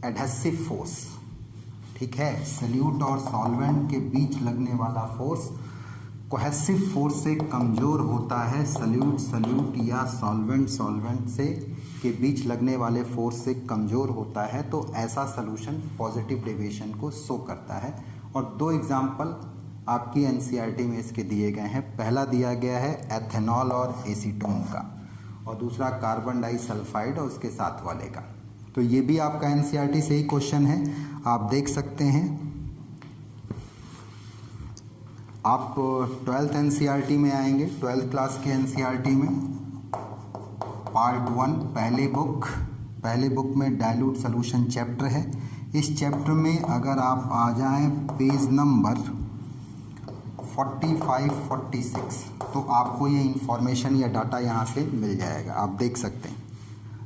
Speaker 1: एडहेसिव फोर्स, ठीक है, सल्यूट और सॉल्वेंट के बीच लगने वाला फोर्स कोहेसिव फोर्स से कमज़ोर होता है। सल्यूट या सॉल्वेंट से के बीच लगने वाले फोर्स से कमज़ोर होता है, तो ऐसा सॉल्यूशन पॉजिटिव डेविएशन को शो करता है। और दो एग्जाम्पल आपकी NCERT में इसके दिए गए हैं। पहला दिया गया है एथेनॉल और एसीटोन का, और दूसरा कार्बन डाइसल्फाइड और उसके साथ वाले का। तो ये भी आपका NCERT से ही क्वेश्चन है, आप देख सकते हैं। आप 12th NCERT में आएंगे, 12th क्लास के NCERT में पार्ट 1 पहले बुक में डाइल्यूट सॉल्यूशन चैप्टर है। इस चैप्टर में अगर आप आ जाएं पेज नंबर 45-46, तो आपको ये इंफॉर्मेशन या डाटा यहाँ से मिल जाएगा, आप देख सकते हैं।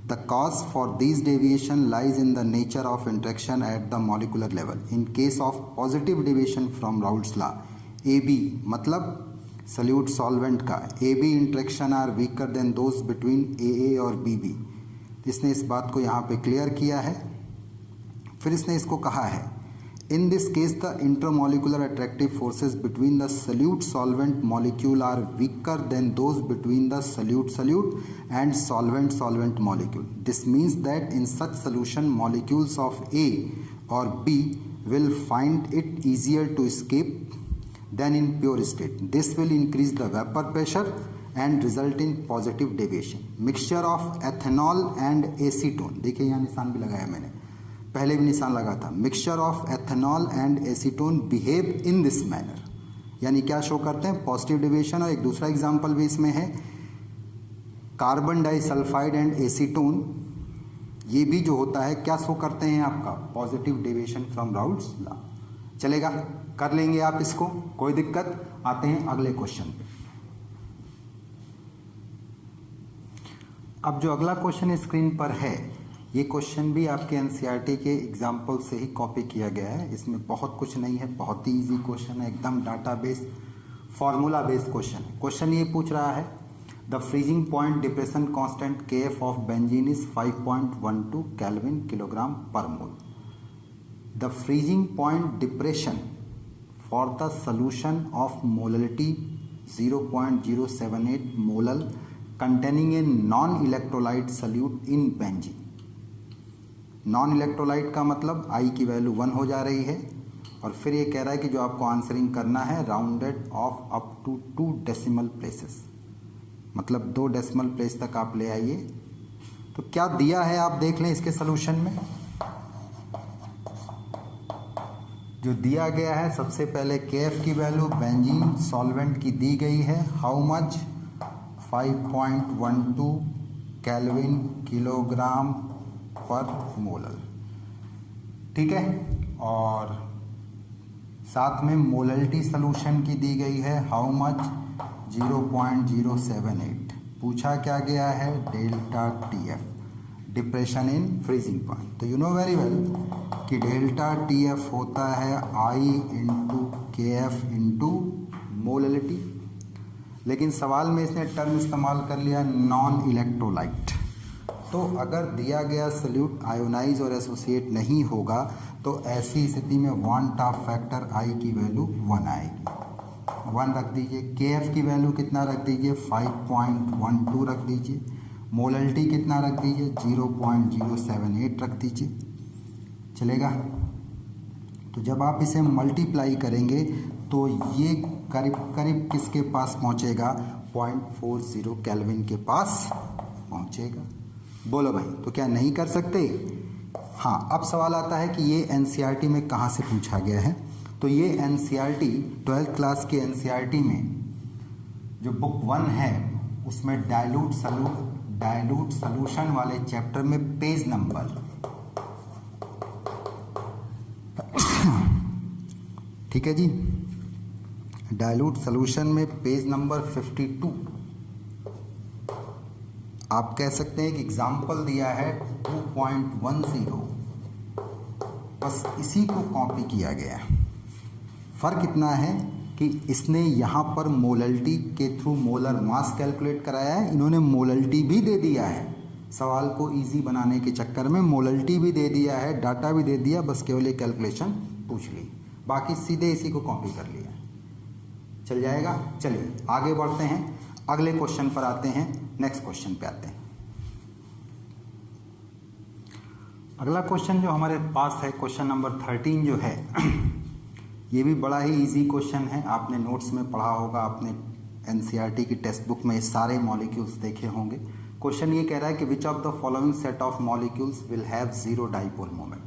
Speaker 1: The cause for this deviation lies in the nature of interaction at the molecular level in case of positive deviation from Raoult's law. AB मतलब सल्यूट सॉल्वेंट का AB interaction are weaker than those between AA और BB। इसने इस बात को यहाँ पे clear किया है। फिर इसने इसको कहा है, In this case, the intermolecular attractive forces between the solute-solvent molecule are weaker than those between the solute-solute and solvent-solvent molecule. This means that in such solution, molecules of A or B will find it easier to escape than in pure state. This will increase the vapor pressure and result in positive deviation. Mixture of ethanol and acetone, देखिए यहाँ निशान भी लगाया मैंने, पहले भी निशान लगा था। Mixture of ethanol and acetone behave in this manner, यानी क्या शो करते हैं, पॉजिटिव डेविएशन। और एक दूसरा एग्जांपल भी इसमें है, कार्बन डाइसल्फाइड एंड एसीटोन, ये भी जो होता है क्या शो करते हैं आपका, positive deviation from Raoult's law. चलेगा, कर लेंगे आप इसको, कोई दिक्कत। आते हैं अगले क्वेश्चन पे। अब जो अगला क्वेश्चन स्क्रीन पर है, ये क्वेश्चन भी आपके NCERT के एग्जाम्पल से ही कॉपी किया गया है। इसमें बहुत कुछ नहीं है, बहुत ही इजी क्वेश्चन है, एकदम data based formula based question है। क्वेश्चन ये पूछ रहा है, the freezing point depression constant KF of benzene is 5.12 kelvin kilogram per mole. The freezing point depression for the solution of molarity 0.078 molal containing a non electrolyte solute in benzene. Non electrolyte का मतलब आई की value 1 हो जा रही है और फिर ये कह रहा है कि जो आपको आंसरिंग करना है rounded off up to 2 decimal places, मतलब 2 डेसिमल प्लेस तक आप ले आइए। तो क्या दिया है आप देख लें इसके सोल्यूशन में। जो दिया गया है सबसे पहले KF की वैल्यू बेंजीन सॉल्वेंट की दी गई है, हाउ मच 5.12 केल्विन किलोग्राम पर मोलल, ठीक है। और साथ में मोललिटी सोल्यूशन की दी गई है, हाउ मच 0.078। पूछा क्या गया है, delta TF depression in freezing point. तो यू नो वेरी वेल कि डेल्टा TF होता है I into KF into molality, लेकिन सवाल में इसने टर्म इस्तेमाल कर लिया नॉन इलेक्ट्रोलाइट। तो अगर दिया गया सल्यूट आयोनाइज और एसोसिएट नहीं होगा तो ऐसी स्थिति में वांट ऑफ फैक्टर I की वैल्यू 1 आएगी। 1 रख दीजिए, KF की वैल्यू कितना रख दीजिए 5.12 रख दीजिए, मोललिटी कितना रख दीजिए 0.078 रख दीजिए, चलेगा। तो जब आप इसे मल्टीप्लाई करेंगे तो ये करीब करीब किसके पास पहुंचेगा, 0.40 केल्विन के पास पहुंचेगा। बोलो भाई, तो क्या नहीं कर सकते। हाँ, अब सवाल आता है कि ये NCERT में कहाँ से पूछा गया है। तो ये NCERT 12th क्लास के NCERT में जो बुक 1 है उसमें डाइल्यूट सॉल्यूशन वाले चैप्टर में पेज नंबर ठीक है जी, डाइल्यूट सॉल्यूशन में पेज नंबर 52 आप कह सकते हैं कि एग्जाम्पल दिया है 2.10, बस इसी को कॉपी किया गया। फ़र्क इतना है कि इसने यहाँ पर मोललिटी के थ्रू मोलर मास कैलकुलेट कराया है, इन्होंने मोललिटी भी दे दिया है। सवाल को इजी बनाने के चक्कर में मोललिटी भी दे दिया है, डाटा भी दे दिया, बस केवल ये कैलकुलेशन पूछ ली, बाकी सीधे इसी को कॉपी कर लिया। चल जाएगा। चलिए आगे बढ़ते हैं, अगले क्वेश्चन पर आते हैं, नेक्स्ट क्वेश्चन पे आते हैं। अगला क्वेश्चन जो हमारे पास है, क्वेश्चन नंबर 13 जो है ये भी बड़ा ही इजी क्वेश्चन है। आपने नोट्स में पढ़ा होगा, आपने NCERT की टेक्स्ट बुक में सारे मॉलिक्यूल्स देखे होंगे। क्वेश्चन ये कह रहा है कि which of the following set of molecules will have zero dipole moment.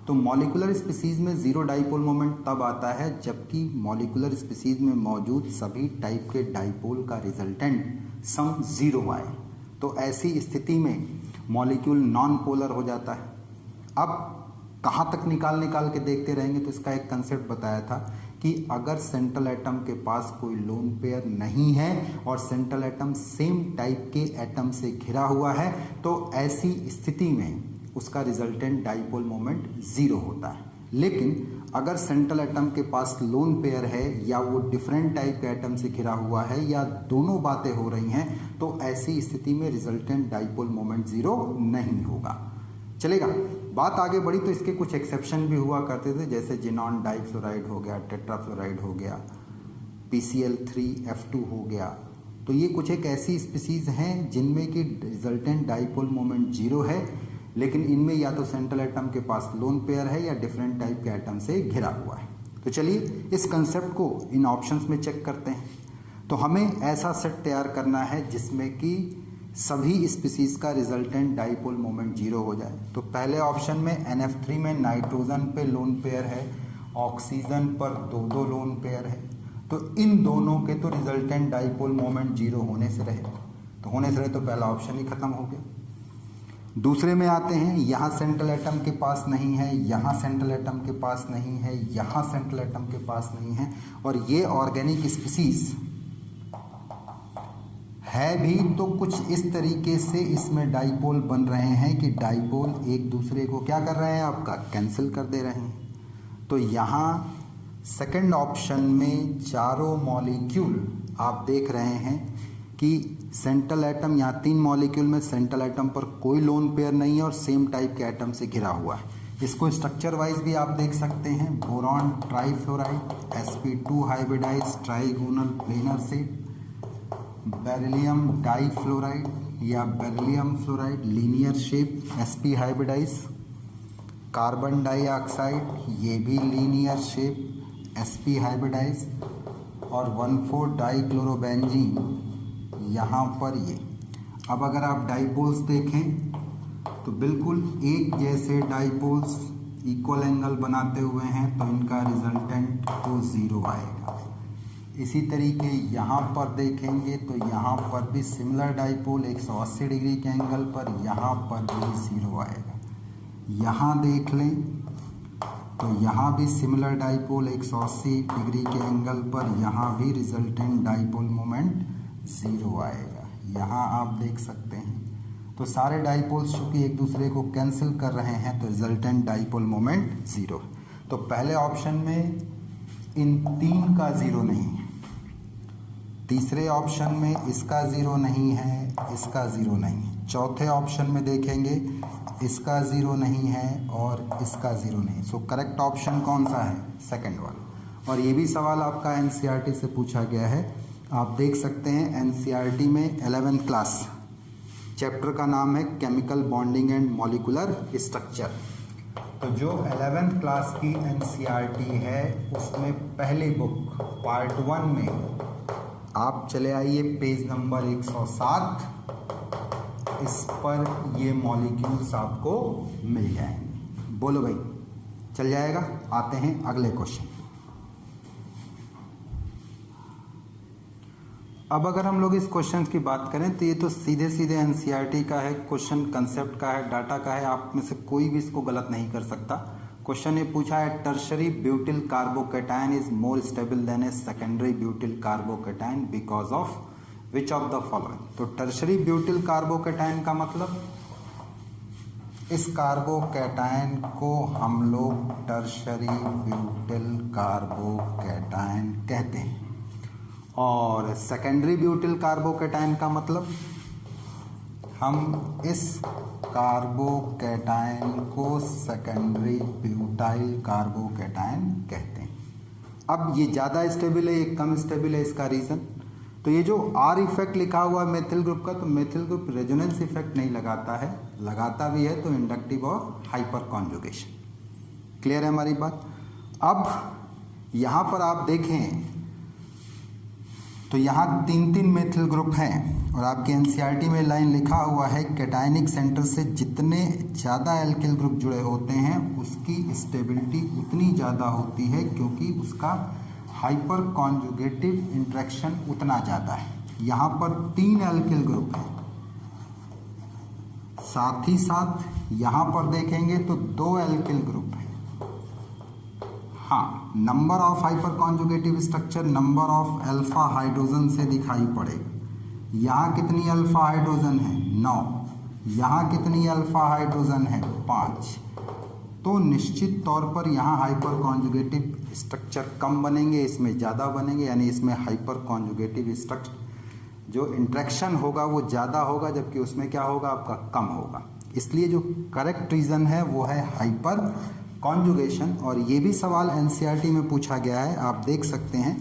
Speaker 1: तो मॉलिकुलर स्पीसीज में जीरो डाइपोल मोमेंट तब आता है जबकि मॉलिकुलर स्पीसीज में मौजूद सभी टाइप के डाइपोल का रिजल्टेंट सम जीरो आए। तो ऐसी स्थिति में मॉलिक्यूल नॉन पोलर हो जाता है। अब कहाँ तक निकाल के देखते रहेंगे, तो इसका एक कंसेप्ट बताया था कि अगर सेंट्रल एटम के पास कोई लोन पेयर नहीं है और सेंट्रल एटम सेम टाइप के एटम से घिरा हुआ है तो ऐसी स्थिति में उसका रिजल्टेंट डाइपोल मोमेंट जीरो होता है। लेकिन अगर सेंट्रल एटम के पास लोन पेयर है या वो डिफरेंट टाइप के एटम से घिरा हुआ है या दोनों बातें हो रही हैं तो ऐसी स्थिति में रिजल्टेंट डाइपोल मोमेंट जीरो नहीं होगा। चलेगा। बात आगे बढ़ी तो इसके कुछ एक्सेप्शन भी हुआ करते थे, जैसे जिनॉन डाइफ्लोराइड हो गया, टेट्राफ्लोराइड हो गया, PCl3F2 हो गया। तो ये कुछ एक ऐसी स्पीसीज हैं जिनमें कि रिजल्टेंट डाइपोल मोमेंट जीरो है, लेकिन इनमें या तो सेंट्रल एटम के पास लोन पेयर है या डिफरेंट टाइप के एटम से घिरा हुआ है। तो चलिए इस कंसेप्ट को इन ऑप्शंस में चेक करते हैं। तो हमें ऐसा सेट तैयार करना है जिसमें कि सभी स्पीसीज का रिजल्टेंट डाइपोल मोमेंट जीरो हो जाए। तो पहले ऑप्शन में NF3 में नाइट्रोजन पे लोन पेयर है, ऑक्सीजन पर दो लोन पेयर है, तो इन दोनों के तो रिजल्टेंट डाइपोल मोमेंट जीरो होने से रहे। तो पहला ऑप्शन ही खत्म हो गया। दूसरे में आते हैं, यहाँ सेंट्रल एटम के पास नहीं है, यहाँ सेंट्रल एटम के पास नहीं है, यहाँ सेंट्रल एटम के पास नहीं है, और ये ऑर्गेनिक स्पीसीज है भी तो कुछ इस तरीके से इसमें डाइपोल बन रहे हैं कि डाइपोल एक दूसरे को क्या कर रहे हैं, आपका कैंसिल कर दे रहे हैं। तो यहाँ सेकंड ऑप्शन में चारों मॉलिक्यूल आप देख रहे हैं कि सेंट्रल एटम, यहाँ 3 मॉलिक्यूल में सेंट्रल एटम पर कोई लोन पेयर नहीं है और सेम टाइप के एटम से घिरा हुआ है। इसको स्ट्रक्चर वाइज भी आप देख सकते हैं, boron trifluoride, sp2 hybridise trigonal planar set, beryllium difluoride या beryllium fluoride linear shape sp hybridise. Carbon dioxide ये भी लीनियर शेप sp हाइब्रिडाइज। और 1,4 डाइक्लोरोबेंजीन यहाँ पर ये। अब अगर आप डाइपोल्स देखें तो बिल्कुल एक जैसे डाइपोल्स इक्वल एंगल बनाते हुए हैं तो इनका रिजल्टेंट तो ज़ीरो आएगा। इसी तरीके यहाँ पर देखेंगे तो यहाँ पर भी सिमिलर डाइपोल 180 डिग्री के एंगल पर, यहाँ पर भी ज़ीरो आएगा। यहाँ देख लें तो यहाँ भी सिमिलर डाइपोल 180 डिग्री के एंगल पर, यहाँ भी रिजल्टेंट डाइपोल मोमेंट ज़ीरो आएगा। यहाँ आप देख सकते हैं तो सारे डाइपोल्स चूँकि एक दूसरे को कैंसिल कर रहे हैं तो रिजल्टेंट डाइपोल मोमेंट ज़ीरो। तो पहले ऑप्शन में इन तीन का ज़ीरो नहीं है, तीसरे ऑप्शन में इसका ज़ीरो नहीं है, इसका ज़ीरो नहीं है, चौथे ऑप्शन में देखेंगे इसका ज़ीरो नहीं है और इसका ज़ीरो नहीं। सो करेक्ट ऑप्शन कौन सा है? सेकंड वाला। और ये भी सवाल आपका एनसीईआरटी से पूछा गया है, आप देख सकते हैं एनसीईआरटी में 11th क्लास चैप्टर का नाम है chemical bonding and molecular structure. तो जो 11th क्लास की एनसीईआरटी है उसमें पहली बुक पार्ट 1 में आप चले आइए पेज नंबर 107, इस पर ये मॉलिक्यूल्स आपको मिल जाएंगे। बोलो भाई, चल जाएगा? आते हैं अगले क्वेश्चन। अब अगर हम लोग इस क्वेश्चन की बात करें तो ये तो सीधे सीधे एनसीईआरटी का है, क्वेश्चन कंसेप्ट का है, डाटा का है, आप में से कोई भी इसको गलत नहीं कर सकता। क्वेश्चन ये पूछा है tertiary butyl carbocation is more stable then a secondary butyl carbocation because of which of the following. तो टर्शरी ब्यूटिल कार्बोकैटायन का मतलब इस कार्बोकैटायन को हम लोग टर्शरी ब्यूटिल कार्बोकैटायन कहते हैं। और सेकेंडरी ब्यूटिल कार्बोकैटायन का मतलब हम इस कार्बोकैटायन को सेकेंडरी ब्यूटाइल कार्बोकैटायन कहते हैं। अब ये ज़्यादा स्टेबल है, ये कम स्टेबल है, इसका रीज़न तो ये जो आर इफेक्ट लिखा हुआ है मेथिल ग्रुप का, तो मेथिल ग्रुप रेजोनेंस इफेक्ट नहीं लगाता है, लगाता भी है तो इंडक्टिव और हाइपर कॉन्जुगेशन। क्लियर है हमारी बात? अब यहाँ पर आप देखें तो यहाँ 3 मेथिल ग्रुप हैं और आपके एनसीईआरटी में लाइन लिखा हुआ है कैटायनिक सेंटर से जितने ज़्यादा एल्किल ग्रुप जुड़े होते हैं उसकी स्टेबिलिटी उतनी ज़्यादा होती है क्योंकि उसका हाइपर कॉन्जुगेटिव इंट्रैक्शन उतना ज़्यादा है। यहाँ पर 3 एल्किल ग्रुप हैं, साथ ही साथ यहाँ पर देखेंगे तो 2 एल्किल ग्रुप हैं। हाँ, number of hyper conjugative structure number of alpha hydrogen से दिखाई पड़ेगा। यहाँ कितनी अल्फा हाइड्रोजन है? 9। यहाँ कितनी अल्फा हाइड्रोजन है? 5। तो निश्चित तौर पर यहाँ हाइपर कॉन्जुगेटिव स्ट्रक्चर कम बनेंगे, इसमें ज़्यादा बनेंगे, यानी इसमें हाइपर कॉन्जुगेटिव स्ट्रक्चर जो इंट्रैक्शन होगा वो ज़्यादा होगा, जबकि उसमें क्या होगा आपका कम होगा। इसलिए जो करेक्ट रीज़न है वो है हाइपर कॉन्जुगेशन। और ये भी सवाल एनसीईआरटी में पूछा गया है, आप देख सकते हैं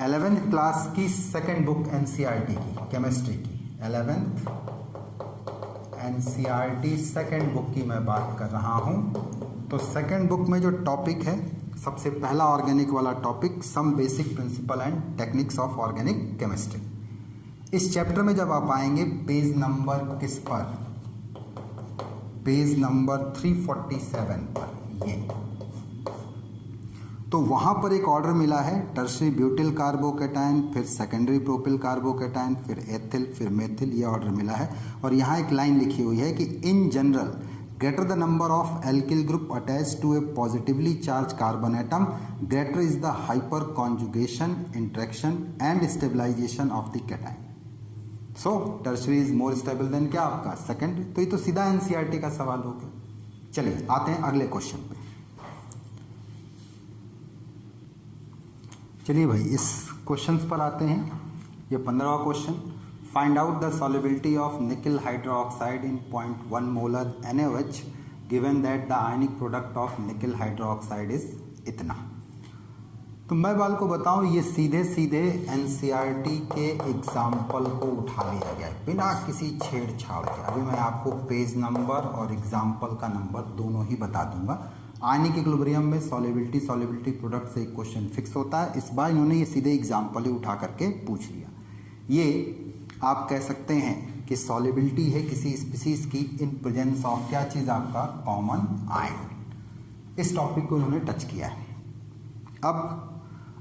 Speaker 1: 11th क्लास की सेकंड बुक एनसीईआरटी की केमिस्ट्री की 11th एनसीईआरटी सेकंड बुक की मैं बात कर रहा हूँ। तो सेकंड बुक में जो टॉपिक है सबसे पहला ऑर्गेनिक वाला topic some basic principle and techniques of organic chemistry. इस चैप्टर में जब आप आएंगे पेज नंबर किस पर? पेज नंबर 347 पर ये, तो वहाँ पर एक ऑर्डर मिला है टर्शरी ब्यूटिल कार्बोकैटायन, फिर सेकेंडरी प्रोपिल कार्बोकैटायन, फिर एथिल, फिर मेथिल, ये ऑर्डर मिला है। और यहाँ एक लाइन लिखी हुई है कि in general greater the number of alkyl group attach to a positively charge carbon atom greater is the hyperconjugation interaction and stabilization of the cation. So tertiary is more stable than क्या आपका secondary. तो ये तो सीधा NCERT का सवाल हो गया। चलिए आते हैं अगले क्वेश्चन पे। चलिए भाई इस क्वेश्चंस पर आते हैं। ये 15वां question, find out the solubility of nickel hydroxide in 0.1 molar NaOH given that the ionic product of nickel hydroxide is इतना। तो मैं बाल को बताऊं, ये सीधे सीधे एनसीईआरटी के एग्जाम्पल को उठा लिया गया है बिना किसी छेड़छाड़ के। अभी मैं आपको पेज नंबर और एग्जाम्पल का नंबर दोनों ही बता दूंगा। आयनिक इक्विलिब्रियम में सॉलिबिलिटी प्रोडक्ट से एक क्वेश्चन फिक्स होता है। इस बार इन्होंने ये सीधे एग्जाम्पल ही उठा करके पूछ लिया। ये आप कह सकते हैं कि सॉलिबिलिटी है किसी स्पीसीज की इन प्रेजेंस ऑफ क्या चीज़, आपका कॉमन आयन। इस टॉपिक को इन्होंने टच किया है। अब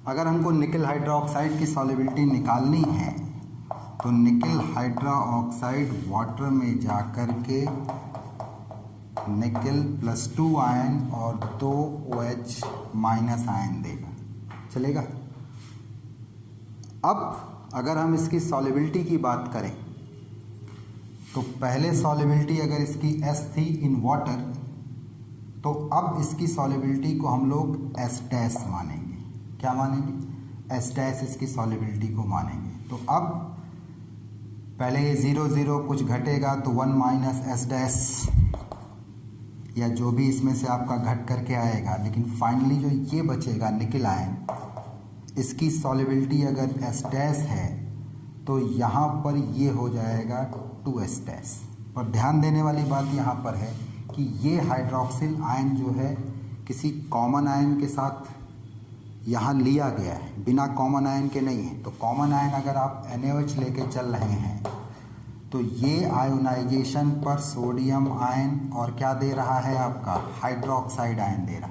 Speaker 1: अगर हमको निकल हाइड्रोक्साइड की सॉलिबिलिटी निकालनी है तो निकल हाइड्रोक्साइड वाटर में जाकर के निकल +2 आयन और 2 OH माइनस आयन देगा, चलेगा। अब अगर हम इसकी सॉलिबिलिटी की बात करें तो पहले सॉलिबिलिटी अगर इसकी S थी इन वाटर, तो अब इसकी सॉलिबिलिटी को हम लोग S' मानेंगे। क्या मानेंगे? S' इसकी सॉलिबिलिटी को मानेंगे। तो अब पहले ये 0 0 कुछ घटेगा तो 1 माइनस S' या जो भी इसमें से आपका घट करके आएगा, लेकिन फाइनली जो ये बचेगा निकल आयन, इसकी सॉलिबिलिटी अगर S' है तो यहाँ पर ये हो जाएगा 2S'। पर ध्यान देने वाली बात यहाँ पर है कि ये हाइड्रोक्सिल आयन जो है किसी कॉमन आयन के साथ यहाँ लिया गया है, बिना कॉमन आयन के नहीं है। तो कॉमन आयन अगर आप NaOH लेके चल रहे हैं तो ये आयोनाइजेशन पर सोडियम आयन और क्या दे रहा है, आपका हाइड्रोक्साइड आयन दे रहा।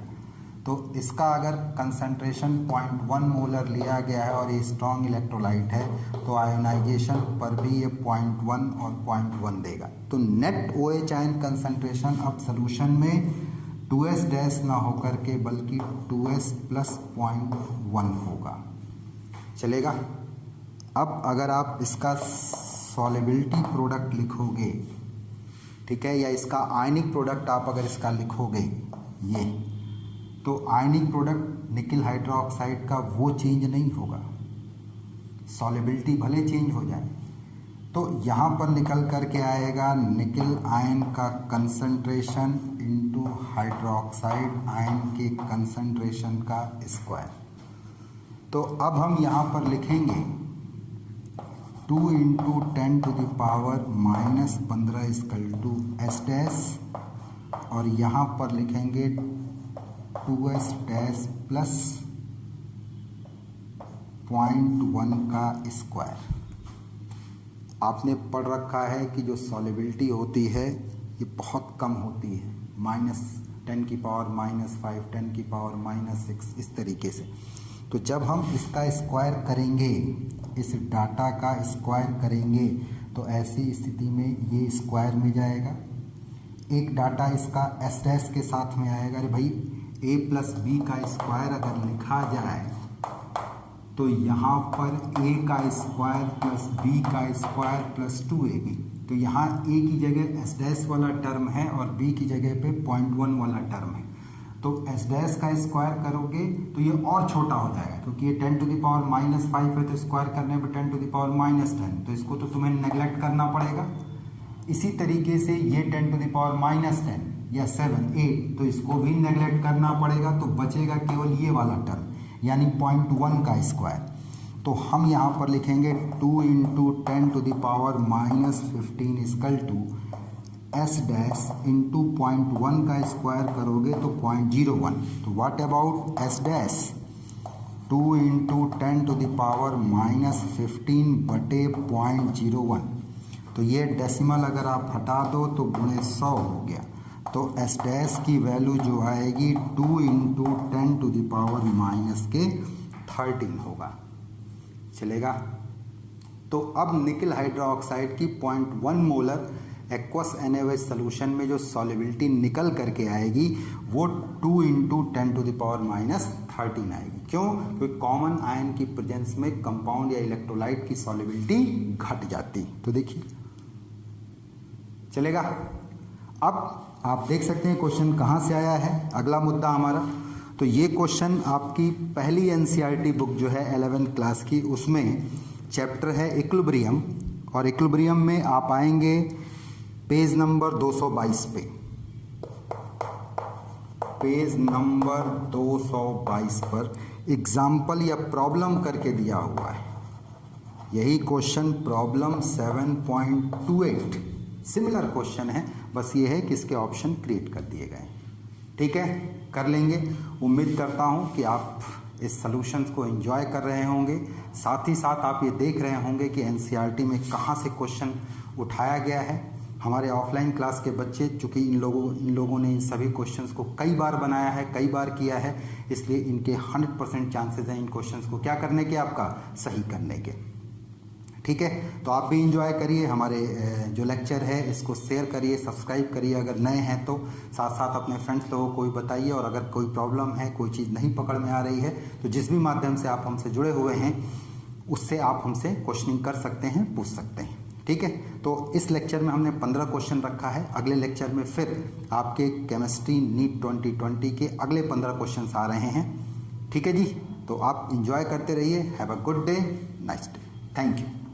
Speaker 1: तो इसका अगर कंसंट्रेशन 0.1 मोलर लिया गया है और ये स्ट्रॉन्ग इलेक्ट्रोलाइट है तो आयोनाइजेशन पर भी ये 0.1 और 0.1 देगा। तो नेट OH आयन कंसंट्रेशन अब सोल्यूशन में 2S' ना होकर के बल्कि 2S + 0.1 होगा, चलेगा। अब अगर आप इसका सॉलिबिलिटी प्रोडक्ट लिखोगे, ठीक है, या इसका आयनिक प्रोडक्ट आप अगर इसका लिखोगे ये, तो आयनिक प्रोडक्ट निकल हाइड्रोक्साइड का वो चेंज नहीं होगा, सॉलिबिलिटी भले चेंज हो जाए। तो यहाँ पर निकल करके आएगा निकल आयन का कंसंट्रेशन इनटू हाइड्रोक्साइड आयन के कंसंट्रेशन का स्क्वायर। तो अब हम यहाँ पर लिखेंगे 2 × 10⁻⁻15 S' और यहाँ पर लिखेंगे 2S' + 0.1 का स्क्वायर। आपने पढ़ रखा है कि जो सॉलिबिलिटी होती है ये बहुत कम होती है, -10⁻⁻5 10⁻⁻6 इस तरीके से। तो जब हम इसका स्क्वायर करेंगे, इस डाटा का स्क्वायर करेंगे, तो ऐसी स्थिति में ये स्क्वायर में जाएगा। एक डाटा इसका S' के साथ में आएगा। अरे भाई A + B का स्क्वायर अगर लिखा जाए तो यहाँ पर A का स्क्वायर + B का स्क्वायर + 2AB। तो यहाँ A की जगह S' वाला टर्म है और B की जगह पे 0.1 वाला टर्म है। तो S' का स्क्वायर करोगे तो ये और छोटा हो जाएगा, क्योंकि ये 10⁻⁻5 है तो स्क्वायर करने पर 10⁻⁻10, तो इसको तो तुम्हें नेगलेक्ट करना पड़ेगा। इसी तरीके से ये 10⁻⁻10 या 7 8, तो इसको भी नेगलेक्ट करना पड़ेगा। तो बचेगा केवल ये वाला टर्म, यानी 0.1 का स्क्वायर। तो हम यहाँ पर लिखेंगे 2 × 10⁻⁻15 S' इंटू 0.1 का स्क्वायर करोगे तो 0.01। तो व्हाट अबाउट S'? 2 × 10⁻⁻15/0.01। तो ये डेसिमल अगर आप हटा दो तो × 100 हो गया। तो S' की वैल्यू जो आएगी 2 × 10⁻⁻13 होगा, चलेगा। तो अब निकल हाइड्रोक्साइड की 0.1 मोलर एक्वस NaOH सोल्यूशन में जो सॉलिबिलिटी निकल करके आएगी वो 2 × 10⁻⁻13 आएगी। क्यों? क्योंकि कॉमन आयन की प्रेजेंस में कंपाउंड या इलेक्ट्रोलाइट की सॉलिबिलिटी घट जाती। तो देखिए, चलेगा। अब आप देख सकते हैं क्वेश्चन कहाँ से आया है। अगला मुद्दा हमारा, तो ये क्वेश्चन आपकी पहली NCERT बुक जो है 11th क्लास की, उसमें चैप्टर है इक्विलिब्रियम, और इक्विलिब्रियम में आप आएंगे पेज नंबर 222 पे। पेज नंबर 222 पर एग्जाम्पल या प्रॉब्लम करके दिया हुआ है। यही क्वेश्चन प्रॉब्लम 7.28 सिमिलर क्वेश्चन है, बस ये है कि इसके ऑप्शन क्रिएट कर दिए गए। ठीक है, कर लेंगे। उम्मीद करता हूँ कि आप इस सॉल्यूशंस को एंजॉय कर रहे होंगे। साथ ही साथ आप ये देख रहे होंगे कि एनसीईआरटी में कहाँ से क्वेश्चन उठाया गया है। हमारे ऑफलाइन क्लास के बच्चे, चूँकि इन लोगों ने इन सभी क्वेश्चंस को कई बार बनाया है, कई बार किया है, इसलिए इनके 100% चांसेस हैं इन क्वेश्चंस को क्या करने के, आपका सही करने के। ठीक है, तो आप भी इंजॉय करिए हमारे जो लेक्चर है, इसको शेयर करिए, सब्सक्राइब करिए अगर नए हैं तो, साथ साथ अपने फ्रेंड्स लोगों को भी बताइए। और अगर कोई प्रॉब्लम है, कोई चीज़ नहीं पकड़ में आ रही है, तो जिस भी माध्यम से आप हमसे जुड़े हुए हैं उससे आप हमसे क्वेश्चनिंग कर सकते हैं, पूछ सकते हैं। ठीक है, तो इस लेक्चर में हमने 15 क्वेश्चन रखा है। अगले लेक्चर में फिर आपके केमिस्ट्री नीट 2020 के अगले 15 क्वेश्चन आ रहे हैं। ठीक है जी, तो आप इंजॉय करते रहिए। Have a good day, nice day, thank you.